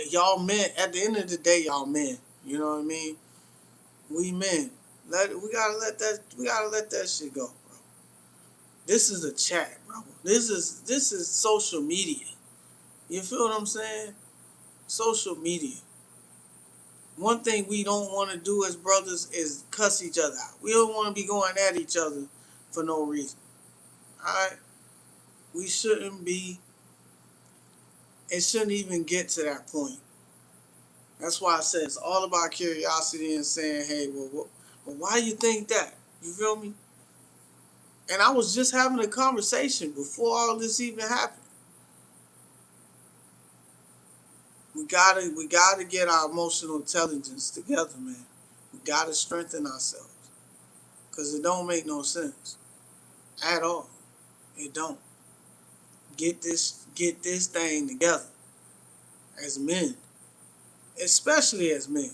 Y'all men. At the end of the day, y'all men. You know what I mean? We men. We gotta let that shit go, bro. This is a chat, bro. This is social media. You feel what I'm saying? Social media. One thing we don't want to do as brothers is cuss each other out. We don't want to be going at each other for no reason. All right? We shouldn't be it shouldn't even get to that point. That's why I said it's all about curiosity and saying, hey, well why do you think that? You feel me? And I was just having a conversation before all this even happened. We gotta get our emotional intelligence together, man. We gotta strengthen ourselves. Cause it don't make no sense. At all. It don't. Get this thing together. As men. Especially as men.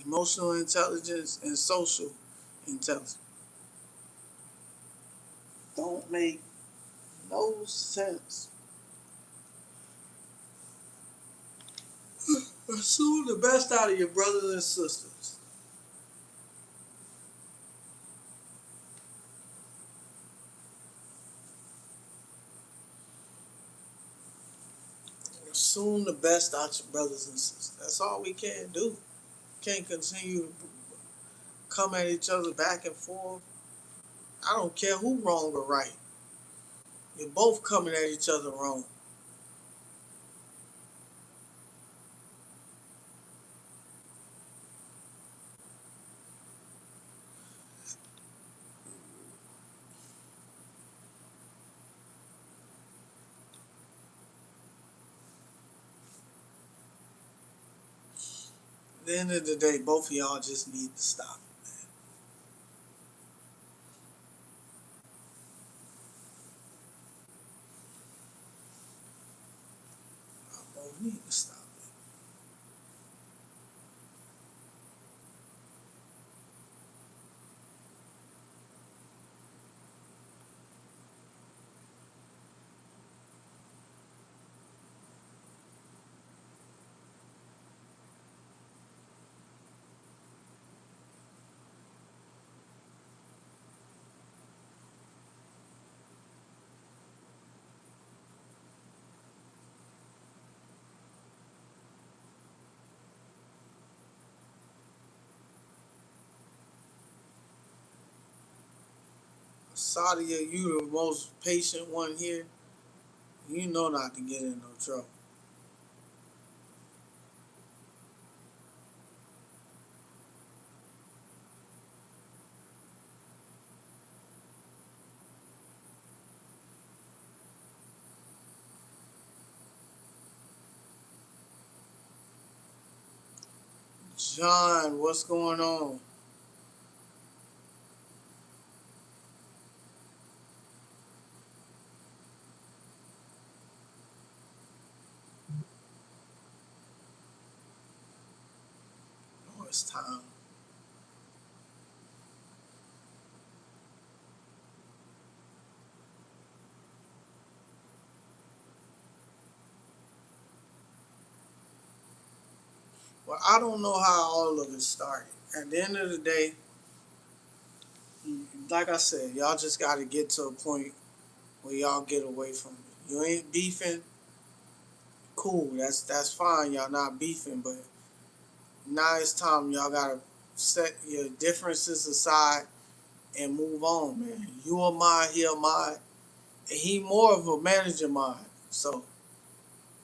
Emotional intelligence and social intelligence. Don't make no sense. Assume the best out of your brothers and sisters. Assume the best out your brothers and sisters. That's all we can do. Can't continue to come at each other back and forth. I don't care who wrong or right. You're both coming at each other wrong. At the end of the day, both of y'all just need to stop. Y'all both need to stop. Sadia, you the most patient one here. You know not to get in no trouble. John, what's going on? Oh, it's time. Well, I don't know how all of it started. At the end of the day, like I said, y'all just got to get to a point where y'all get away from it. You ain't beefing, cool. That's fine. Y'all not beefing, but now it's time y'all gotta set your differences aside and move on, man. You are mine, he are mine, and he more of a manager mind. So,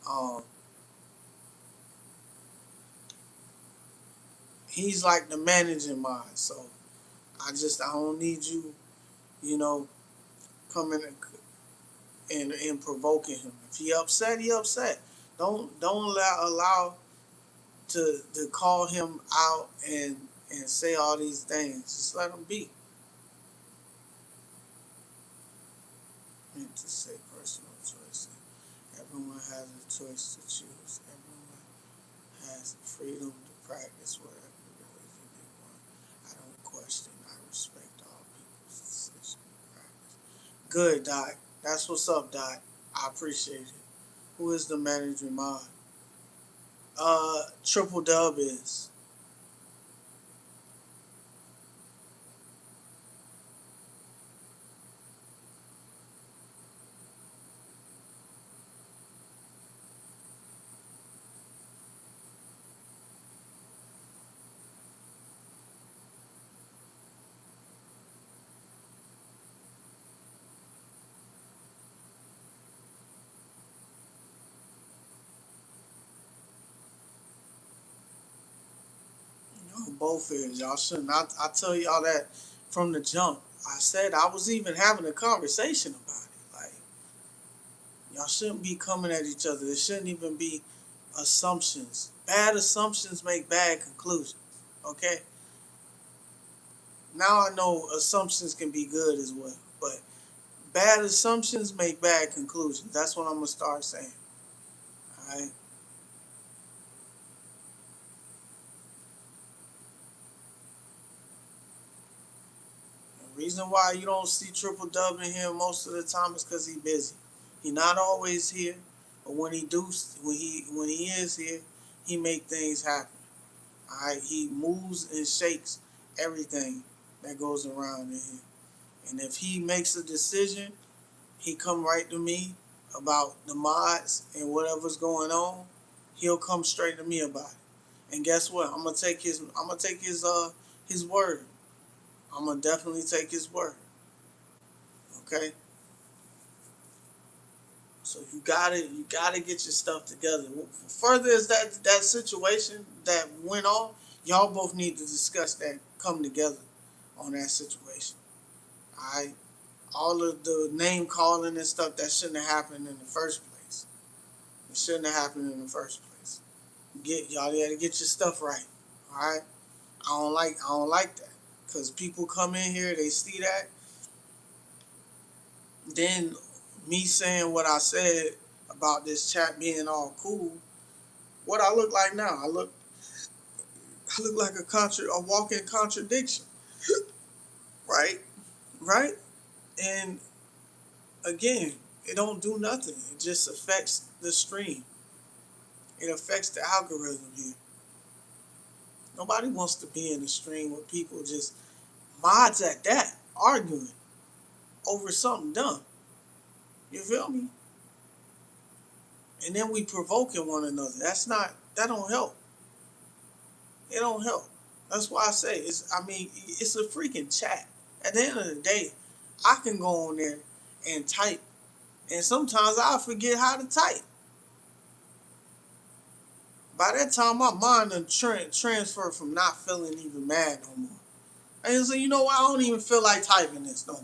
um, he's like the managing mind. So I don't need you, you know, coming and provoking him. If he upset, he upset. Don't allow to call him out and say all these things. Just let him be. Meant to say personal choice. Everyone has a choice to choose. Everyone has the freedom to practice whatever religion they want. I don't question. I respect all people's decision to practice. Good, Doc. That's what's up, Doc. I appreciate it. Who is the managing mind? Triple Dub is. both ears. Y'all shouldn't. I tell y'all that from the jump. I said I was even having a conversation about it. Like, y'all shouldn't be coming at each other. There shouldn't even be assumptions. Bad assumptions make bad conclusions. Okay? Now I know assumptions can be good as well. But bad assumptions make bad conclusions. That's what I'm going to start saying. Alright? The reason why you don't see Triple Dub in here most of the time is because he busy. He not always here. But when he is here, he make things happen. Alright, he moves and shakes everything that goes around in here. And if he makes a decision, he come right to me about the mods and whatever's going on. He'll come straight to me about it. And guess what? I'm gonna take his word. I'm gonna definitely take his word. Okay? So you gotta get your stuff together. Further as that situation that went on, y'all both need to discuss that, come together on that situation. Alright? All of the name calling and stuff that shouldn't have happened in the first place. It shouldn't have happened in the first place. Y'all gotta get your stuff right. Alright? I don't like that. Cause people come in here, they see that, then me saying what I said about this chat being all cool, what I look like now? I look like a walking contradiction. Right? Right? And again, it don't do nothing. It just affects the stream. It affects the algorithm here. Nobody wants to be in the stream with people just mods at that arguing over something dumb. You feel me? And then we provoking one another. That don't help. It don't help. That's why I say it's a freaking chat. At the end of the day, I can go on there and type, and sometimes I forget how to type. By that time, my mind done transferred from not feeling even mad no more. And so, you know what? I don't even feel like typing this no more.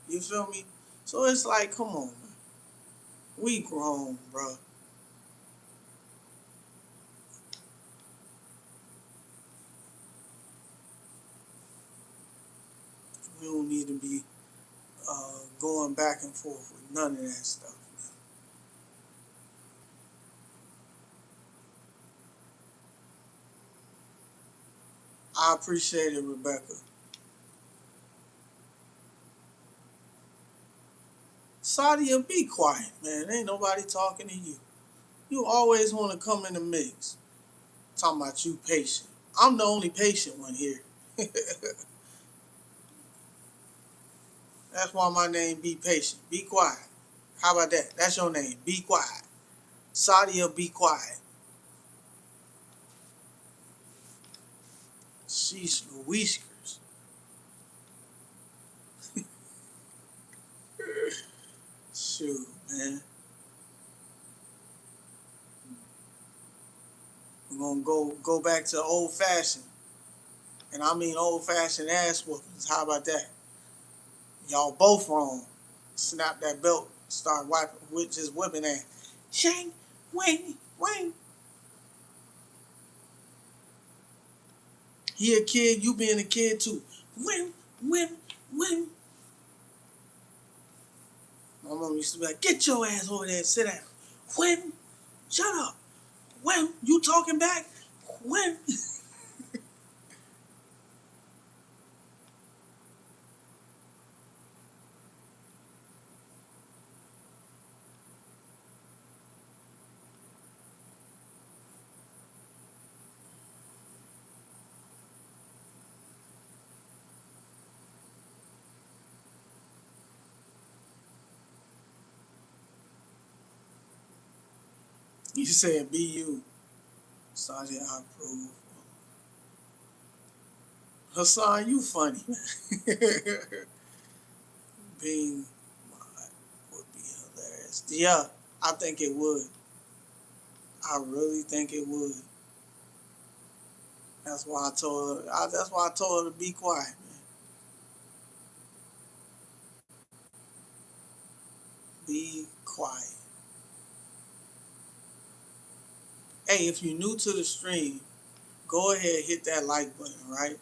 You feel me? So it's like, come on, man. We grown, bro. We don't need to be going back and forth with none of that stuff. I appreciate it, Rebecca. Sadia, be quiet, man. Ain't nobody talking to you. You always want to come in the mix. Talking about you patient. I'm the only patient one here. That's why my name be patient. Be quiet. How about that? That's your name. Be quiet. Sadia, be quiet. Sheesh Louiskers. Shoot, man. We're gonna go back to old fashioned. And I mean old fashioned ass whoopings. How about that? Y'all both wrong. Snap that belt. Start wiping with just whipping ass. Shang, wing, wing. He a kid, you being a kid too. Win, win, win. My mom used to be like, get your ass over there and sit down. Win, shut up. When you talking back? When? You said be you. Saudi, I approve. Hassan, you funny, man. Being mod would be hilarious. Yeah, I think it would. I really think it would. That's why I told her. That's why I told her to be quiet, man. Be quiet. Hey, if you're new to the stream, go ahead, hit that like button, right?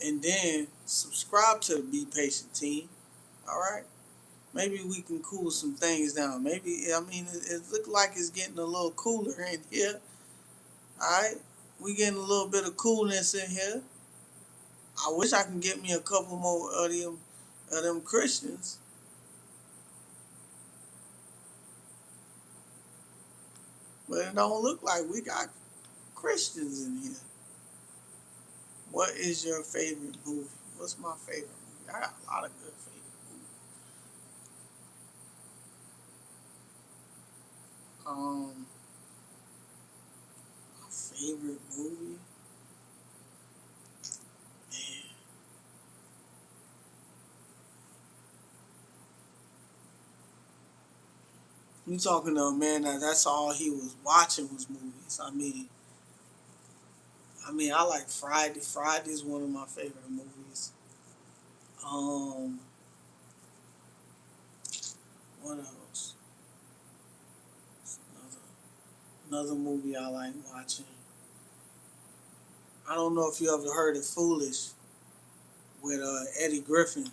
And then subscribe to the Be Patient team. All right. Maybe we can cool some things down. Maybe I mean it look like it's getting a little cooler in here. All right. We getting a little bit of coolness in here. I wish I can get me a couple more of them Christians, but it don't look like we got Christians in here. What is your favorite movie? What's my favorite movie? I got a lot of good favorite movies. My favorite movie, man. You talking to a man that's all he was watching was movies. I like Friday. Friday's one of my favorite movies. Um, what else? Another movie I like watching. I don't know if you ever heard of Foolish with Eddie Griffin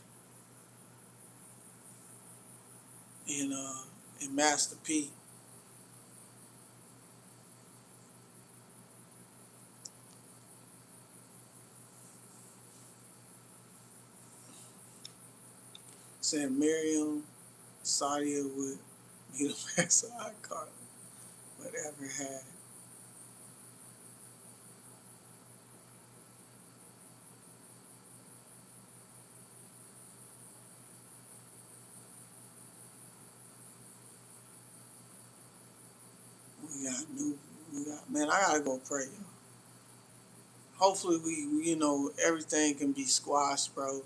and Master P. Said Miriam Sadia would be the best icon whatever had. We got new. We got man. I gotta go pray. Hopefully everything can be squashed, bro.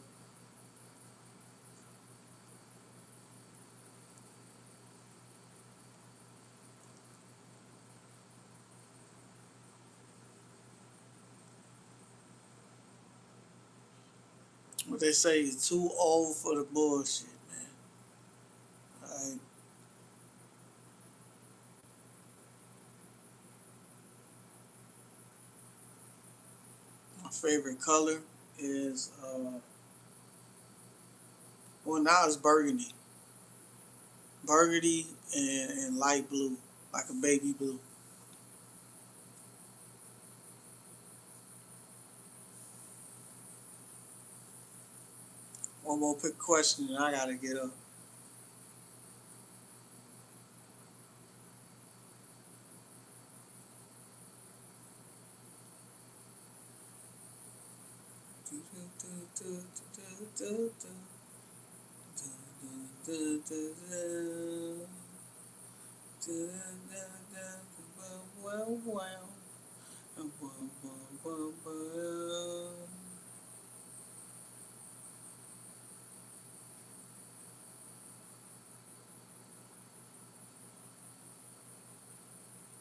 What they say is too old for the bullshit, man. Like, my favorite color is well now it's burgundy, burgundy and light blue, like a baby blue. One more quick question, and I gotta get up.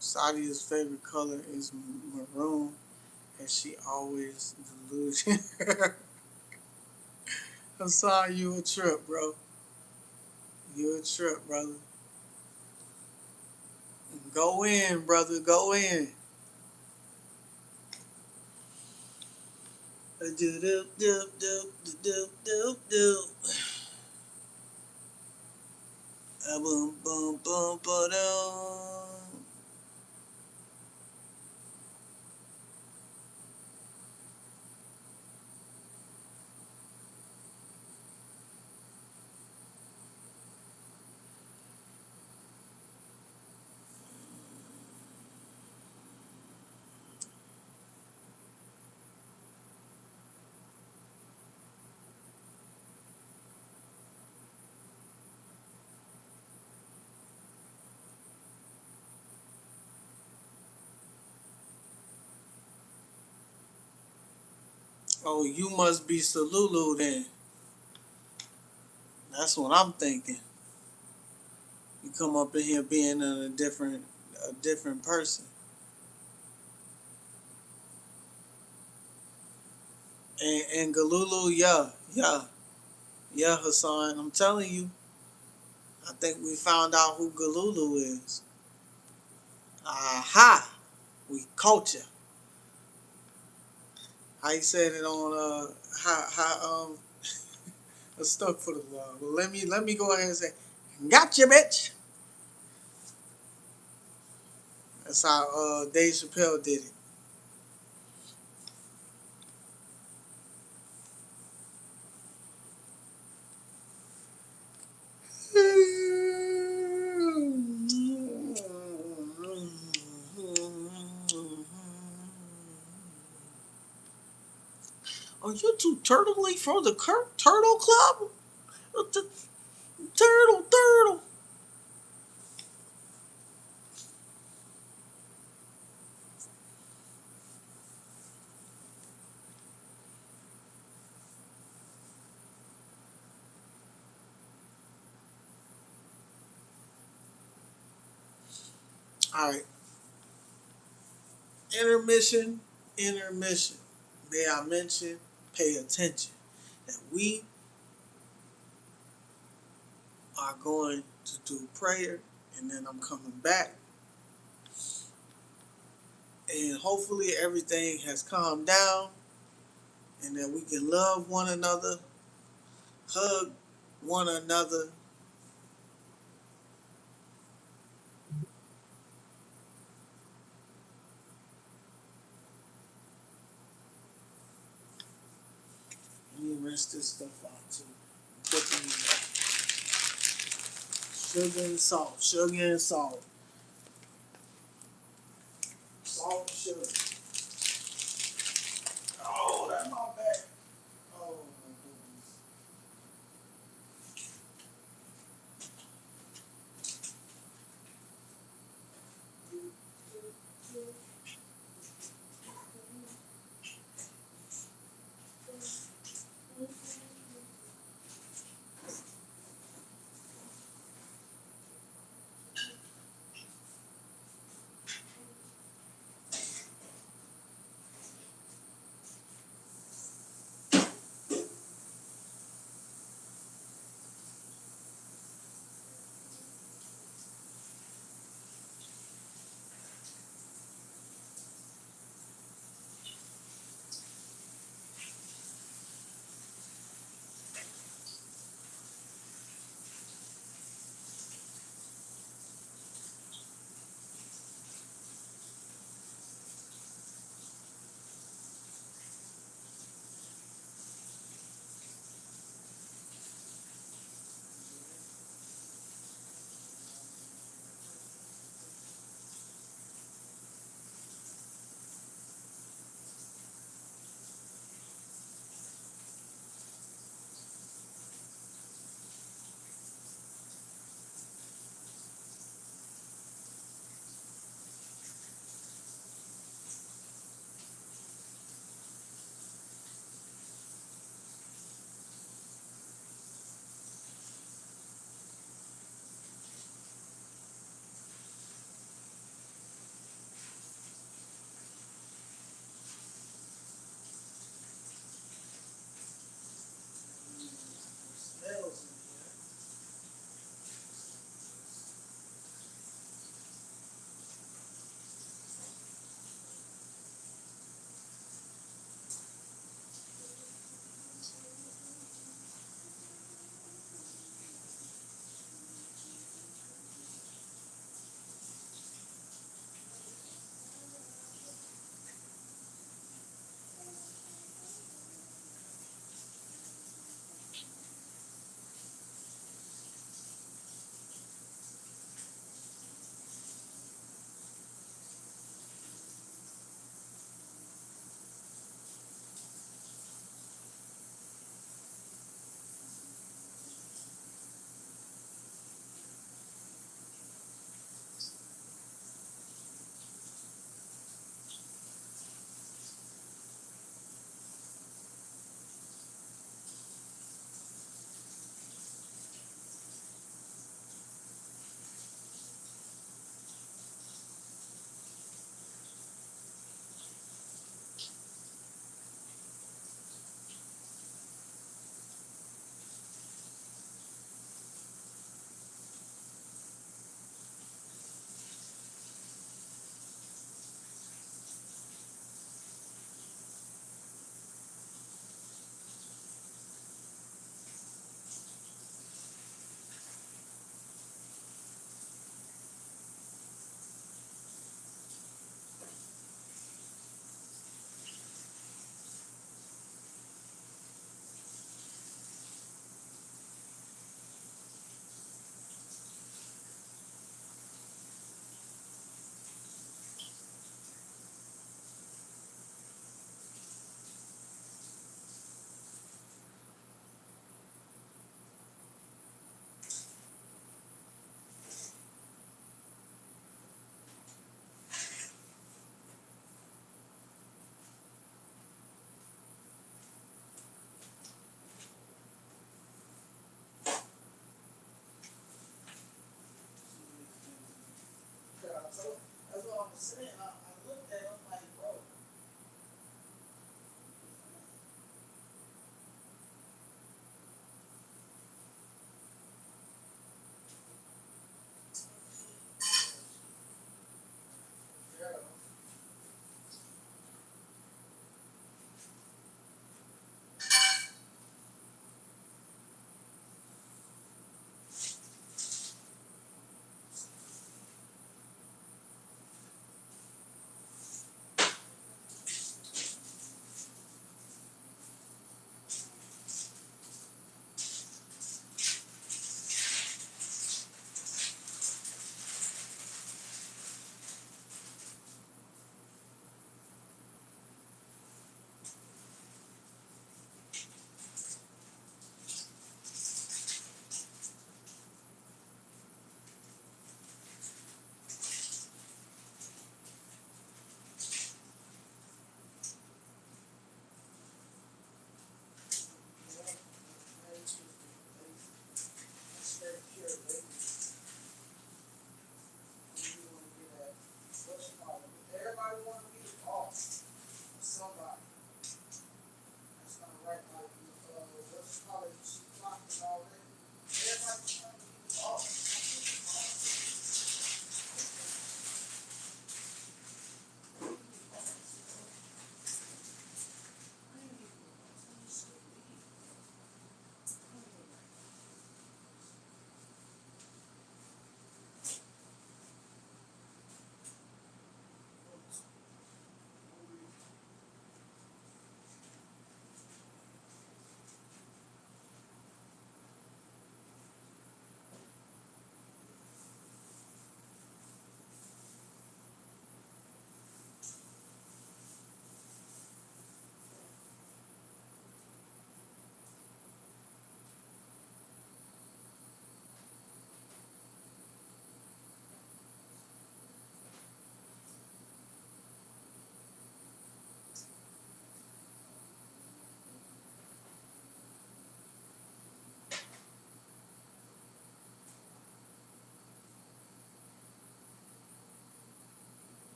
Sadia's favorite color is maroon, and she always delusion. I'm sorry, you a trip, bro. You a trip, brother. Go in, brother. Go in. Do do do do do do do. Boom boom boom boom. Oh, you must be Salulu then. That's what I'm thinking. You come up in here being a different person. And Galulu, yeah, Hassan. I'm telling you, I think we found out who Galulu is. Aha! We culture. How you said it on how it's stuck for the law. But let me go ahead and say, gotcha, bitch. That's how Dave Chappelle did it. Are you too turtly for the Turtle Club? Turtle. All right. Intermission. Intermission. May I mention, pay attention, that we are going to do prayer, and then I'm coming back, and hopefully everything has calmed down, and that we can love one another, hug one another. Let me rinse this stuff out too. Put the sugar and salt, salt and sugar. Oh, that's my bad. Oh my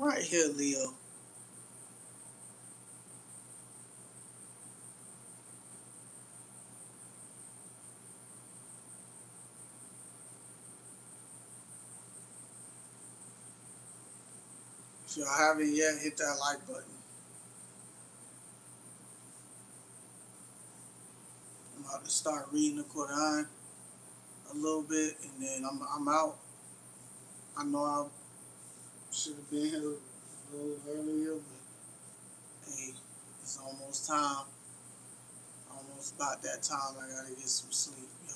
right here, Leo. If y'all haven't yet, hit that like button. I'm about to start reading the Quran a little bit, and then I'm out. I know I should have been here a little earlier, but hey, it's almost time. Almost about that time. I gotta get some sleep, y'all.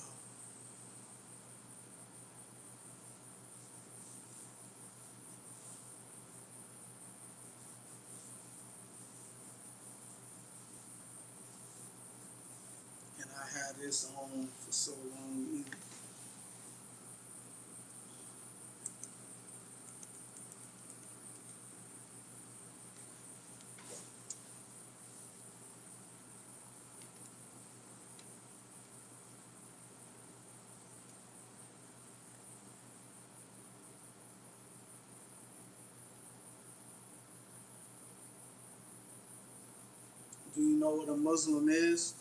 And I had this on for so long either. Do you know what a Muslim is?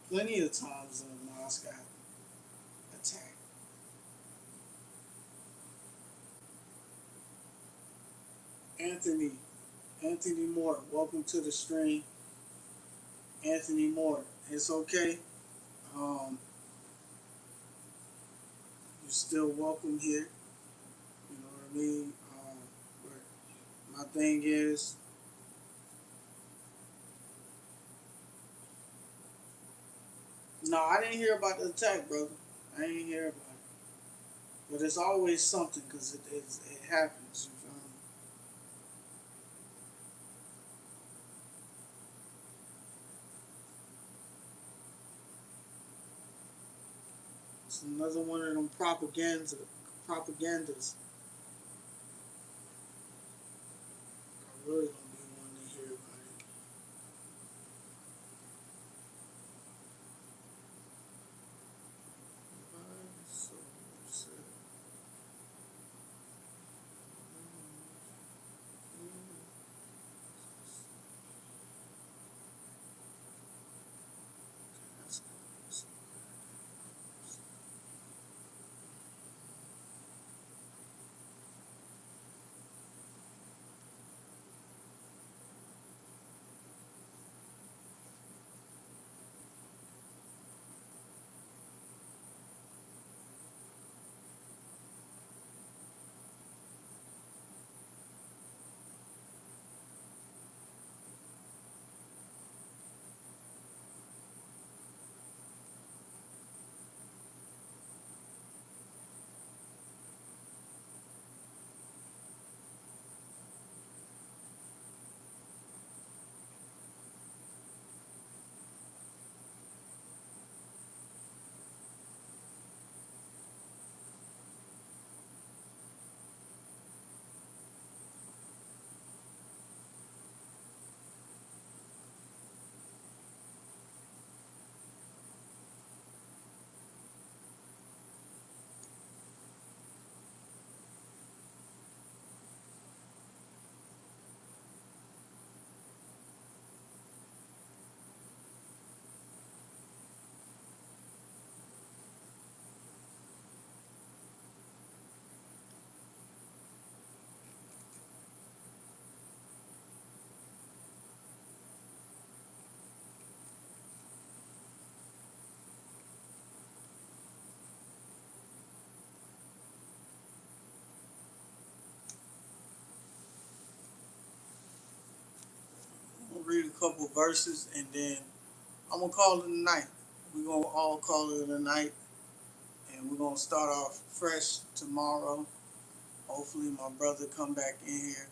Plenty of times the mosque got attacked. Anthony, Anthony Moore, welcome to the stream. Anthony Moore, it's okay. Um, you're still welcome here. You know what I mean? But my thing is, no, I didn't hear about the attack, brother. I didn't hear about it. But it's always something because it happens. You feel me? It's another one of them propagandas. I really don't be wanting to hear about it. So sad. I'm gonna read a couple verses and then I'm gonna call it a night. We're gonna all call it a night, and we're gonna start off fresh tomorrow. Hopefully, my brother come back in here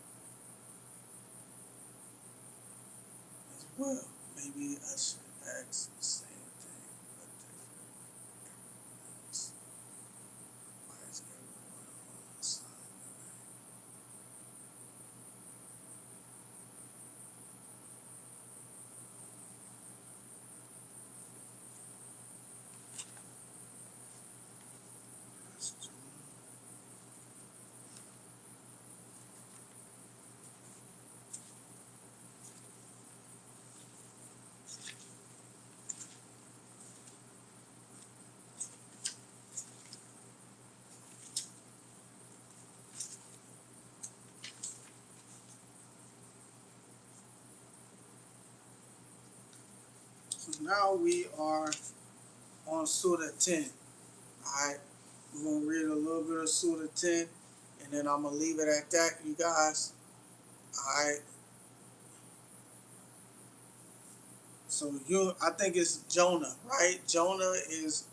as well. Maybe I should ask the same thing, but different. Why is everyone on the side? So now we are on Surah 10. Alright, we're going to read a little bit of Surah 10, and then I'm going to leave it at that, you guys. Alright, so I think it's Jonah, right? Jonah is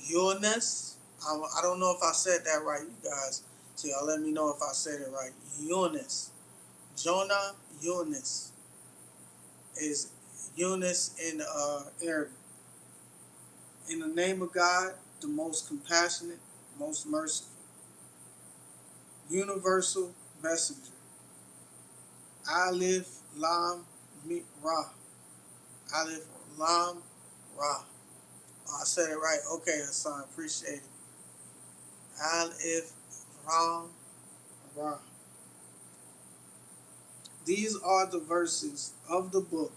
Yunus. I don't know if I said that right, you guys. So y'all let me know if I said it right. Yunus. Jonah, Yunus. Is Yunus in Arabic. In the name of God, the most compassionate, most merciful, universal messenger. Alif Lam Ra. Alif Lam Ra. Oh, I said it right. Okay, Hassan, appreciate it. Alif Lam Ra. These are the verses of the book,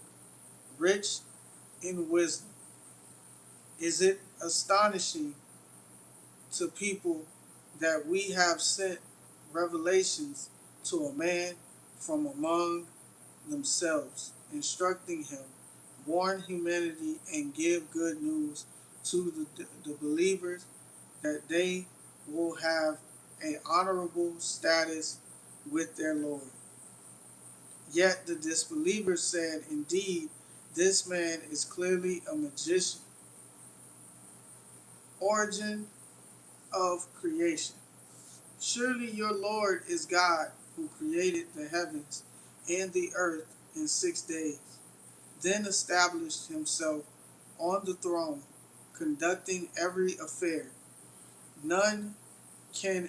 rich in wisdom. Is it astonishing to people that we have sent revelations to a man from among themselves, instructing him, warn humanity, and give good news to the believers that they will have an honorable status with their Lord? Yet the disbelievers said, indeed, this man is clearly a magician. Origin of creation. Surely your Lord is God, who created the heavens and the earth in 6 days, then established himself on the throne, conducting every affair. None can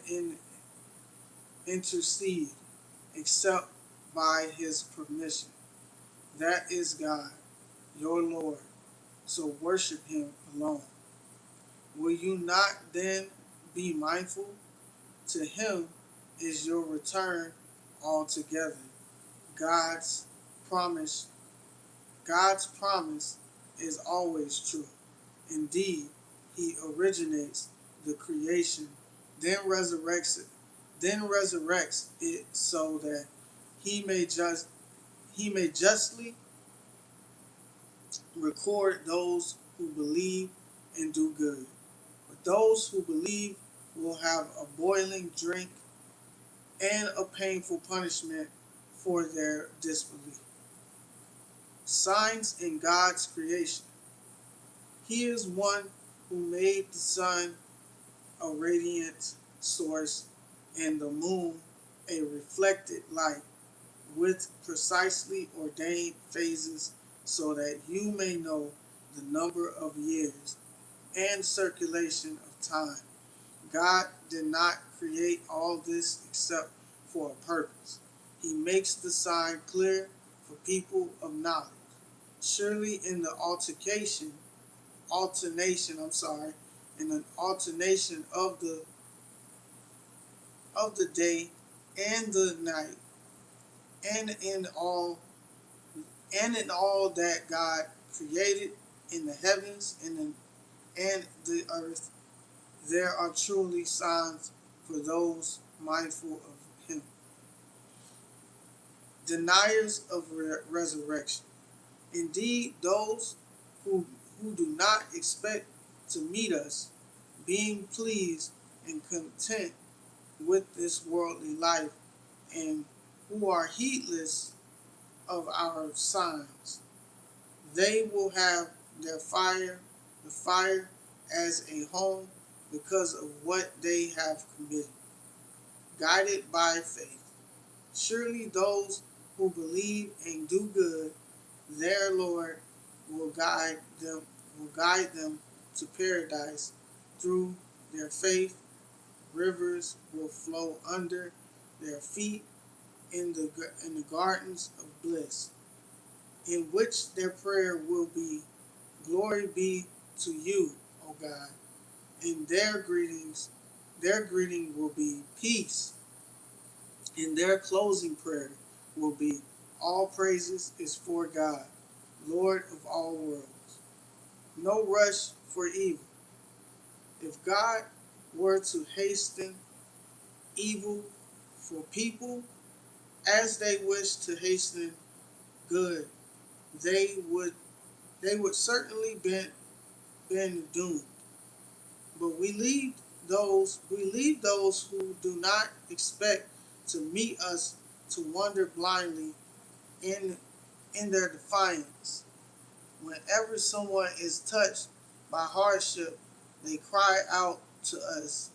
intercede except by his permission. That is God, your Lord, so worship him alone. Will you not then be mindful? To him is your return altogether. God's promise, God's promise is always true. Indeed, he originates the creation, then resurrects it so that he may justly record those who believe and do good. But those who believe will have a boiling drink and a painful punishment for their disbelief. Signs in God's creation. He is one who made the sun a radiant source and the moon a reflected light with precisely ordained phases so that you may know the number of years and circulation of time. God did not create all this except for a purpose. He makes the sign clear for people of knowledge. Surely in the alternation of the day and the night, and in all that God created in the heavens and the earth, there are truly signs for those mindful of him. Deniers of resurrection. Indeed, those who do not expect to meet us, being pleased and content with this worldly life, and who are heedless of our signs, they will have the fire as a home because of what they have committed. Guided by faith. Surely those who believe and do good, their Lord will guide them to paradise through their faith. Rivers will flow under their feet in the gardens of bliss, in which their prayer will be, glory be to you, O God. and their greeting will be peace, and their closing prayer will be, all praises is for God, Lord of all worlds. No rush for evil. If God were to hasten evil for people as they wish to hasten good, they would certainly been doomed. But we leave those who do not expect to meet us to wander blindly in their defiance. Whenever someone is touched by hardship, they cry out to us,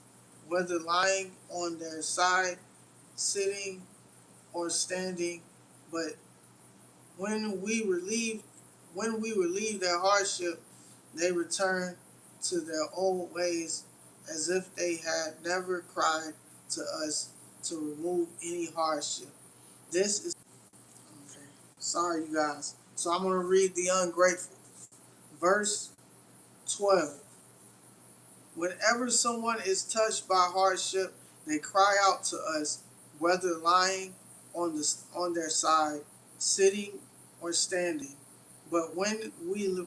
whether lying on their side, sitting, or standing. But when we relieve their hardship, they return to their old ways as if they had never cried to us to remove any hardship. This is okay. Sorry, you guys. So I'm going to read the ungrateful. Verse 12. Whenever someone is touched by hardship, they cry out to us, whether lying on their side, sitting, or standing. But when we will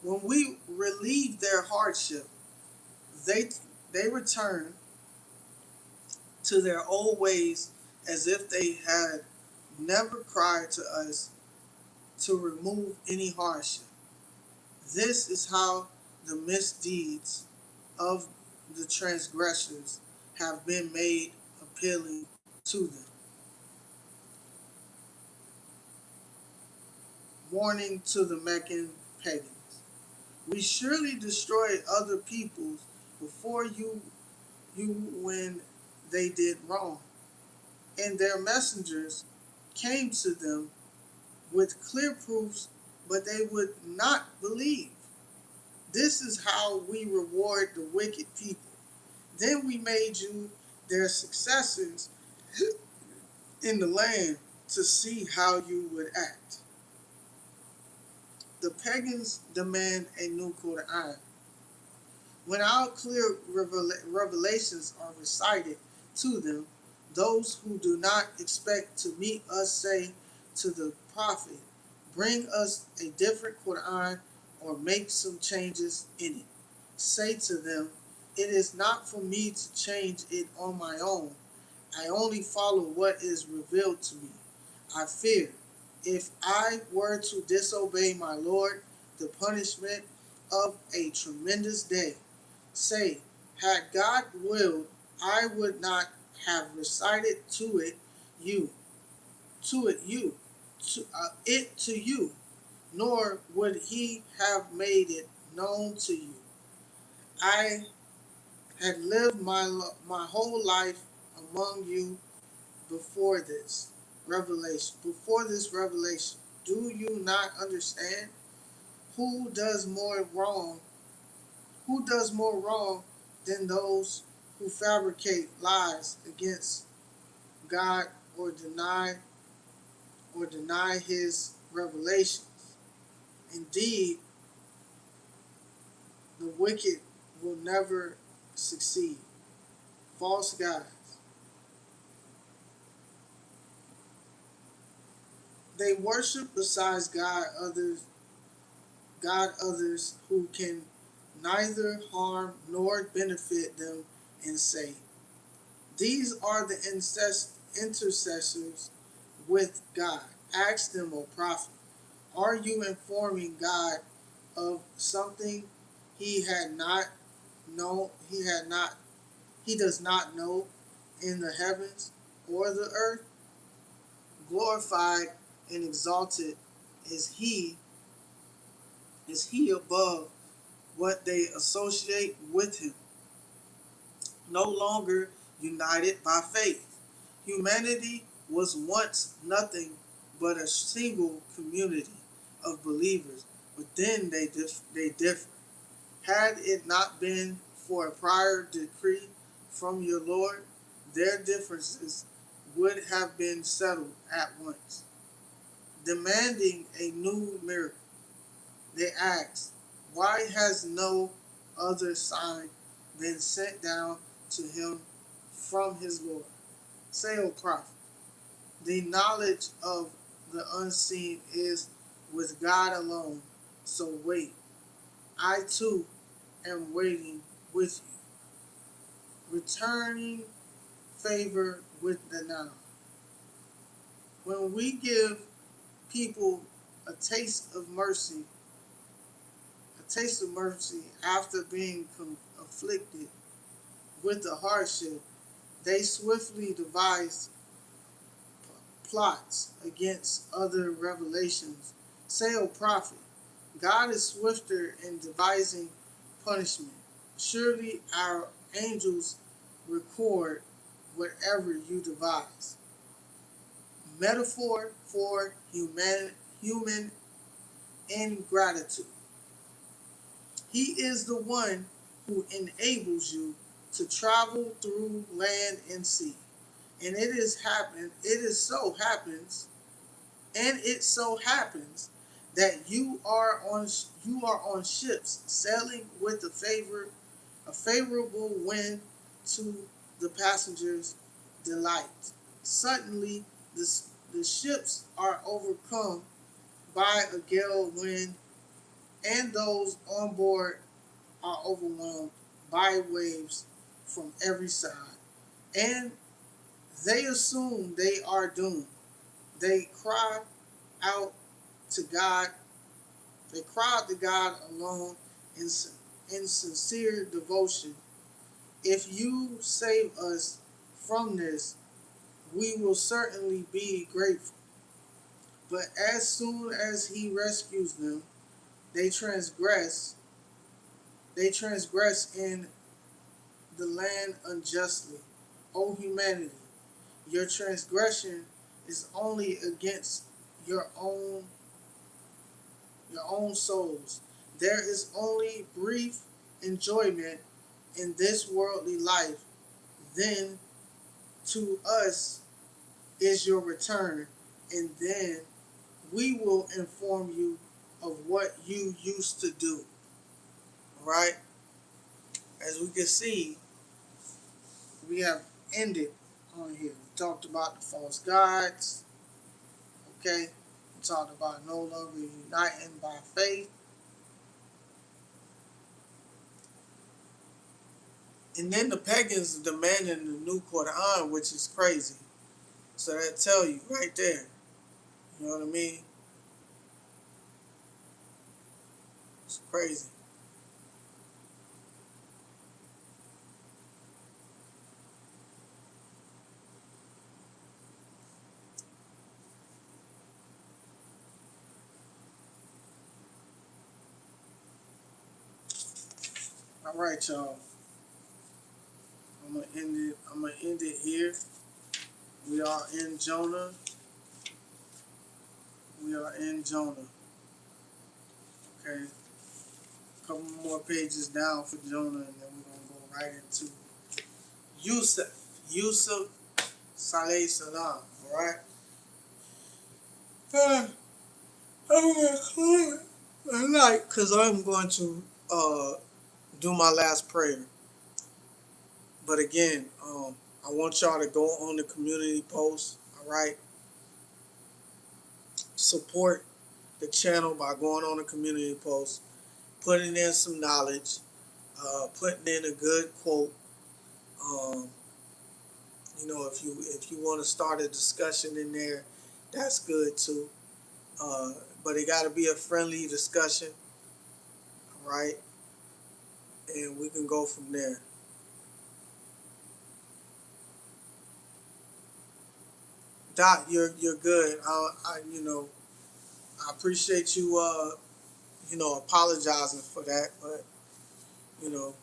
when we relieve their hardship, they return to their old ways as if they had never cried to us to remove any hardship. This is how the misdeeds of the transgressors have been made appealing to them. Warning to the Meccan pagans. We surely destroyed other peoples before you when they did wrong, and their messengers came to them with clear proofs, but they would not believe. This is how we reward the wicked people. Then we made you their successors in the land to see how you would act. The pagans demand a new Quran. When our clear revelations are recited to them, those who do not expect to meet us say to the prophet, bring us a different Quran or make some changes in it. Say to them, it is not for me to change it on my own. I only follow what is revealed to me. I fear, if I were to disobey my Lord, the punishment of a tremendous day. Say, had God willed, I would not have recited you, to you, nor would He have made it known to you. I had lived my whole life among you before this revelation. Do you not understand? Who does more wrong? Who does more wrong than those who fabricate lies against God or deny His revelations? Indeed, the wicked will never succeed. False gods. They worship besides others who can neither harm nor benefit them, and say, these are the intercessors with God. Ask them, O prophet, are you informing God of something he had not know he does not know in the heavens or the earth? Glorified and exalted is he above what they associate with him, no longer united by faith. Humanity was once nothing but a single community of believers, but then they differed. Had it not been for a prior decree from your Lord, their differences would have been settled at once. Demanding a new miracle, they asked, Why has no other sign been sent down to him from his Lord? Say, O prophet, the knowledge of the unseen is with God alone. So wait. I too am waiting with you, returning favor with the now. When we give people a taste of mercy after being afflicted with the hardship, they swiftly devise plots against other revelations. Say, O prophet, God is swifter in devising punishment. Surely our angels record whatever you devise. Metaphor for human ingratitude. He is the one who enables you to travel through land and sea. And it so happens that you are on ships sailing with a favorable wind to the passengers' delight. Suddenly, the ships are overcome by a gale wind, and those on board are overwhelmed by waves from every side. And they assume they are doomed. They cry out to God. They cry out to God alone in sincere devotion. If you save us from this, we will certainly be grateful. But as soon as he rescues them, they transgress. They transgress in the land unjustly. O humanity, your transgression is only against your own your own souls. There is only brief enjoyment in this worldly life. Then to us is your return, and then we will inform you of what you used to do. All right? As we can see, we have ended on here. We talked about the false gods. Okay? We talked about no longer uniting by faith. And then the pagans demanding the new Quran, which is crazy. So that tell you right there. You know what I mean? It's crazy. All right, y'all. I'm gonna end it here. We are in Jonah. We are in Jonah. Okay. A couple more pages down for Jonah, and then we're gonna go right into Yusuf. Yusuf Saleh Salam. All right. I'm gonna clear tonight because I'm going to do my last prayer. But again, I want y'all to go on the community post. All right. Support the channel by going on the community post, putting in some knowledge, putting in a good quote. Um, if you want to start a discussion in there, that's good too. But it got to be a friendly discussion, all right? And we can go from there. Doc, you're good. I appreciate you apologizing for that, but you know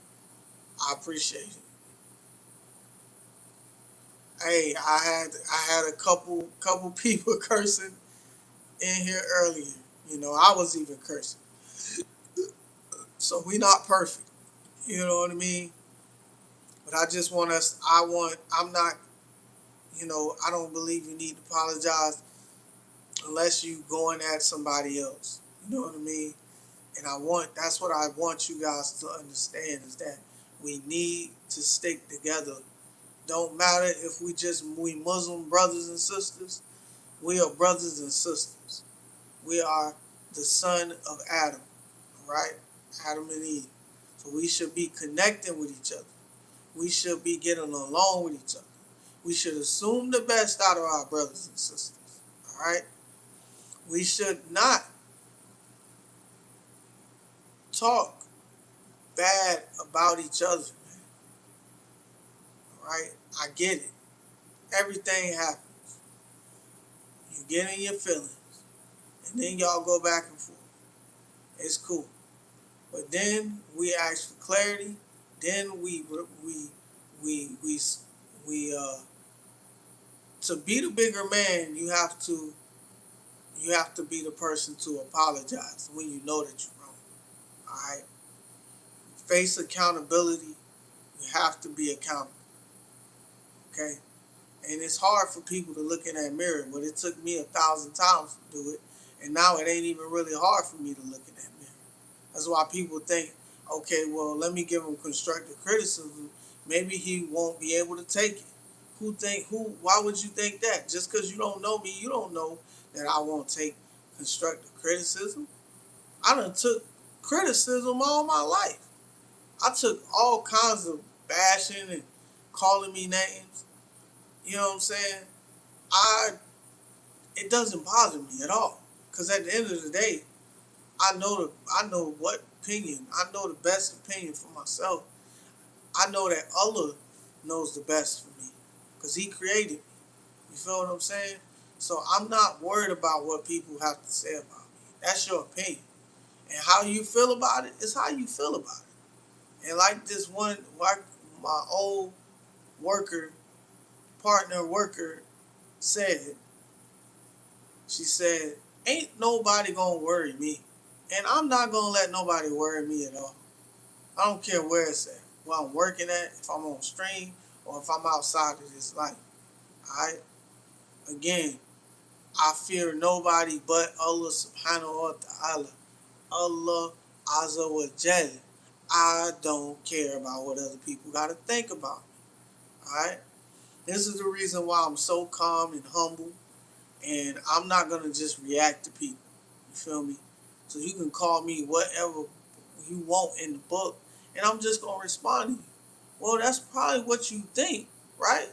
I appreciate it. Hey, I had a couple people cursing in here earlier. I was even cursing. So we not perfect. You know what I mean? But I just want us. I'm not. I don't believe you need to apologize unless you going at somebody else. You know what I mean? And that's what I want you guys to understand, is that we need to stick together. Don't matter if we Muslim brothers and sisters, we are brothers and sisters. We are the son of Adam, right? Adam and Eve. So we should be connecting with each other. We should be getting along with each other. We should assume the best out of our brothers and sisters. All right? We should not talk bad about each other, man. All right? I get it. Everything happens. You get in your feelings, and then y'all go back and forth. It's cool. But then we ask for clarity. Then we to be the bigger man, you have to be the person to apologize when you know that you're wrong. All right. Face accountability. You have to be accountable. Okay. And it's hard for people to look in that mirror, but it took me 1,000 times to do it, and now it ain't even really hard for me to look in that mirror. That's why people think, okay, well, let me give him constructive criticism. Maybe he won't be able to take it. Why would you think that? Just because you don't know me, you don't know that I won't take constructive criticism. I done took criticism all my life. I took all kinds of bashing and calling me names. You know what I'm saying? I It doesn't bother me at all. Cause at the end of the day, I know what opinion. I know the best opinion for myself. I know that Allah knows the best for me. Cause He created me. You feel what I'm saying? So I'm not worried about what people have to say about me. That's your opinion. And how you feel about it is how you feel about it. And like my old partner worker said, she said, ain't nobody gonna worry me. And I'm not gonna let nobody worry me at all. I don't care where it's at, where I'm working at, if I'm on stream or if I'm outside of this life. Alright? Again, I fear nobody but Allah subhanahu wa ta'ala. Allah Azza wa Jal. I don't care about what other people gotta think about me. Alright? This is the reason why I'm so calm and humble, and I'm not gonna just react to people. You feel me? So you can call me whatever you want in the book, and I'm just gonna respond to you. Well, that's probably what you think, right?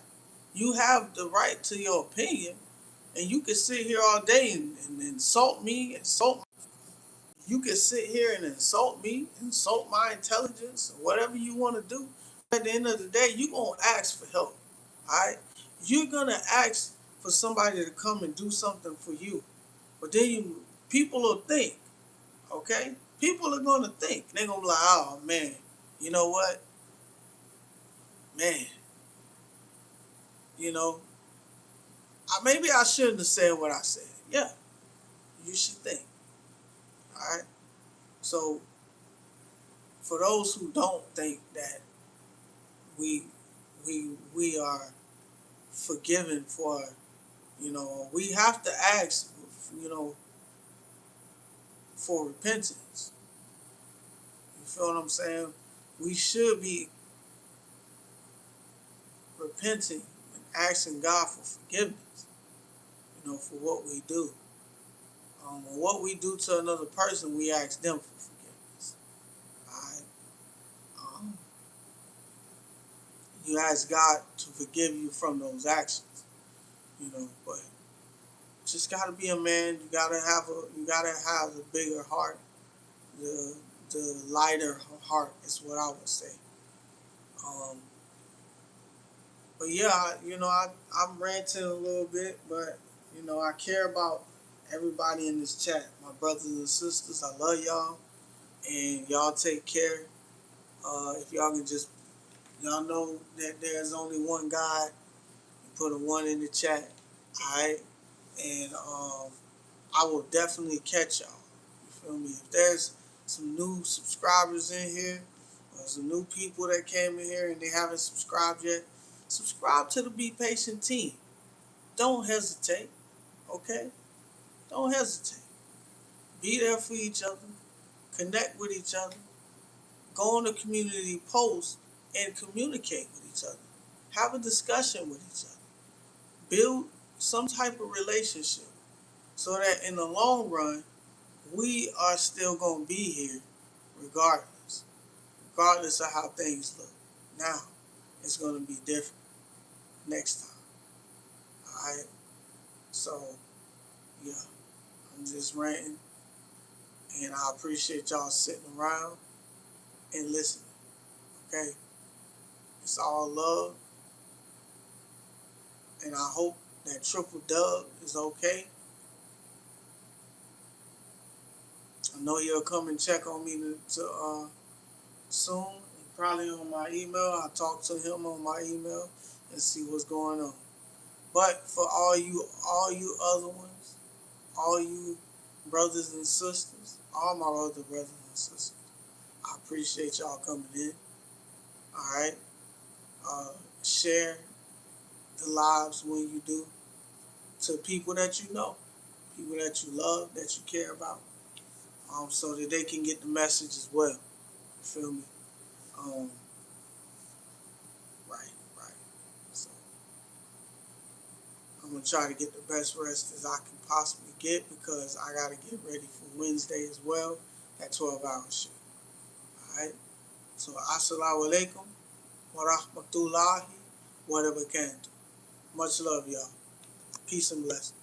You have the right to your opinion, and you can sit here all day and insult me, insult. You can sit here and insult me, insult my intelligence, whatever you want to do. At the end of the day, you're gonna ask for help. All right? You're gonna ask for somebody to come and do something for you. But then people will think, okay? People are gonna think. They're gonna be like, oh man, you know what? Man, you know, maybe I shouldn't have said what I said. Yeah, you should think. All right. So for those who don't think that we we are forgiven for, we have to ask, you know, for repentance. You feel what I'm saying? We should be repenting and asking God for forgiveness, for what we do. What we do to another person, we ask them for forgiveness. Alright? Um, you ask God to forgive you from those actions, but just gotta be a man. You gotta have a bigger heart, the lighter heart is what I would say. Um, but yeah, I'm ranting a little bit, but I care about everybody in this chat, my brothers and sisters. I love y'all, and y'all take care. If y'all can just, y'all know that there's only one God. Put a one in the chat, all right, and I will definitely catch y'all. You feel me? If there's some new subscribers in here, or some new people that came in here and they haven't subscribed yet, subscribe to the Bpatient team. Don't hesitate, okay? Don't hesitate. Be there for each other. connect with each other, go on a community post and communicate with each other. Have a discussion with each other. Build some type of relationship so that in the long run, we are still going to be here regardless of how things look. Now, it's going to be different next time. All right? So, yeah, I'm just ranting, and I appreciate y'all sitting around and listening. Okay? It's all love, and I hope that Triple Dub is okay. I know he'll come and check on me soon, probably on my email. I'll talk to him on my email and see what's going on. But for all you other ones, all you brothers and sisters, all my other brothers and sisters, I appreciate y'all coming in. All right, share the lives when you do to people that you know, people that you love, that you care about, so that they can get the message as well. You feel me? Um, right. So I'm gonna try to get the best rest as I can possibly get because I gotta get ready for Wednesday as well, that 12-hour shift. Alright? So assalamu alaikum wa rahmatullahi wa barakatuh. Much love, y'all. Peace and blessings.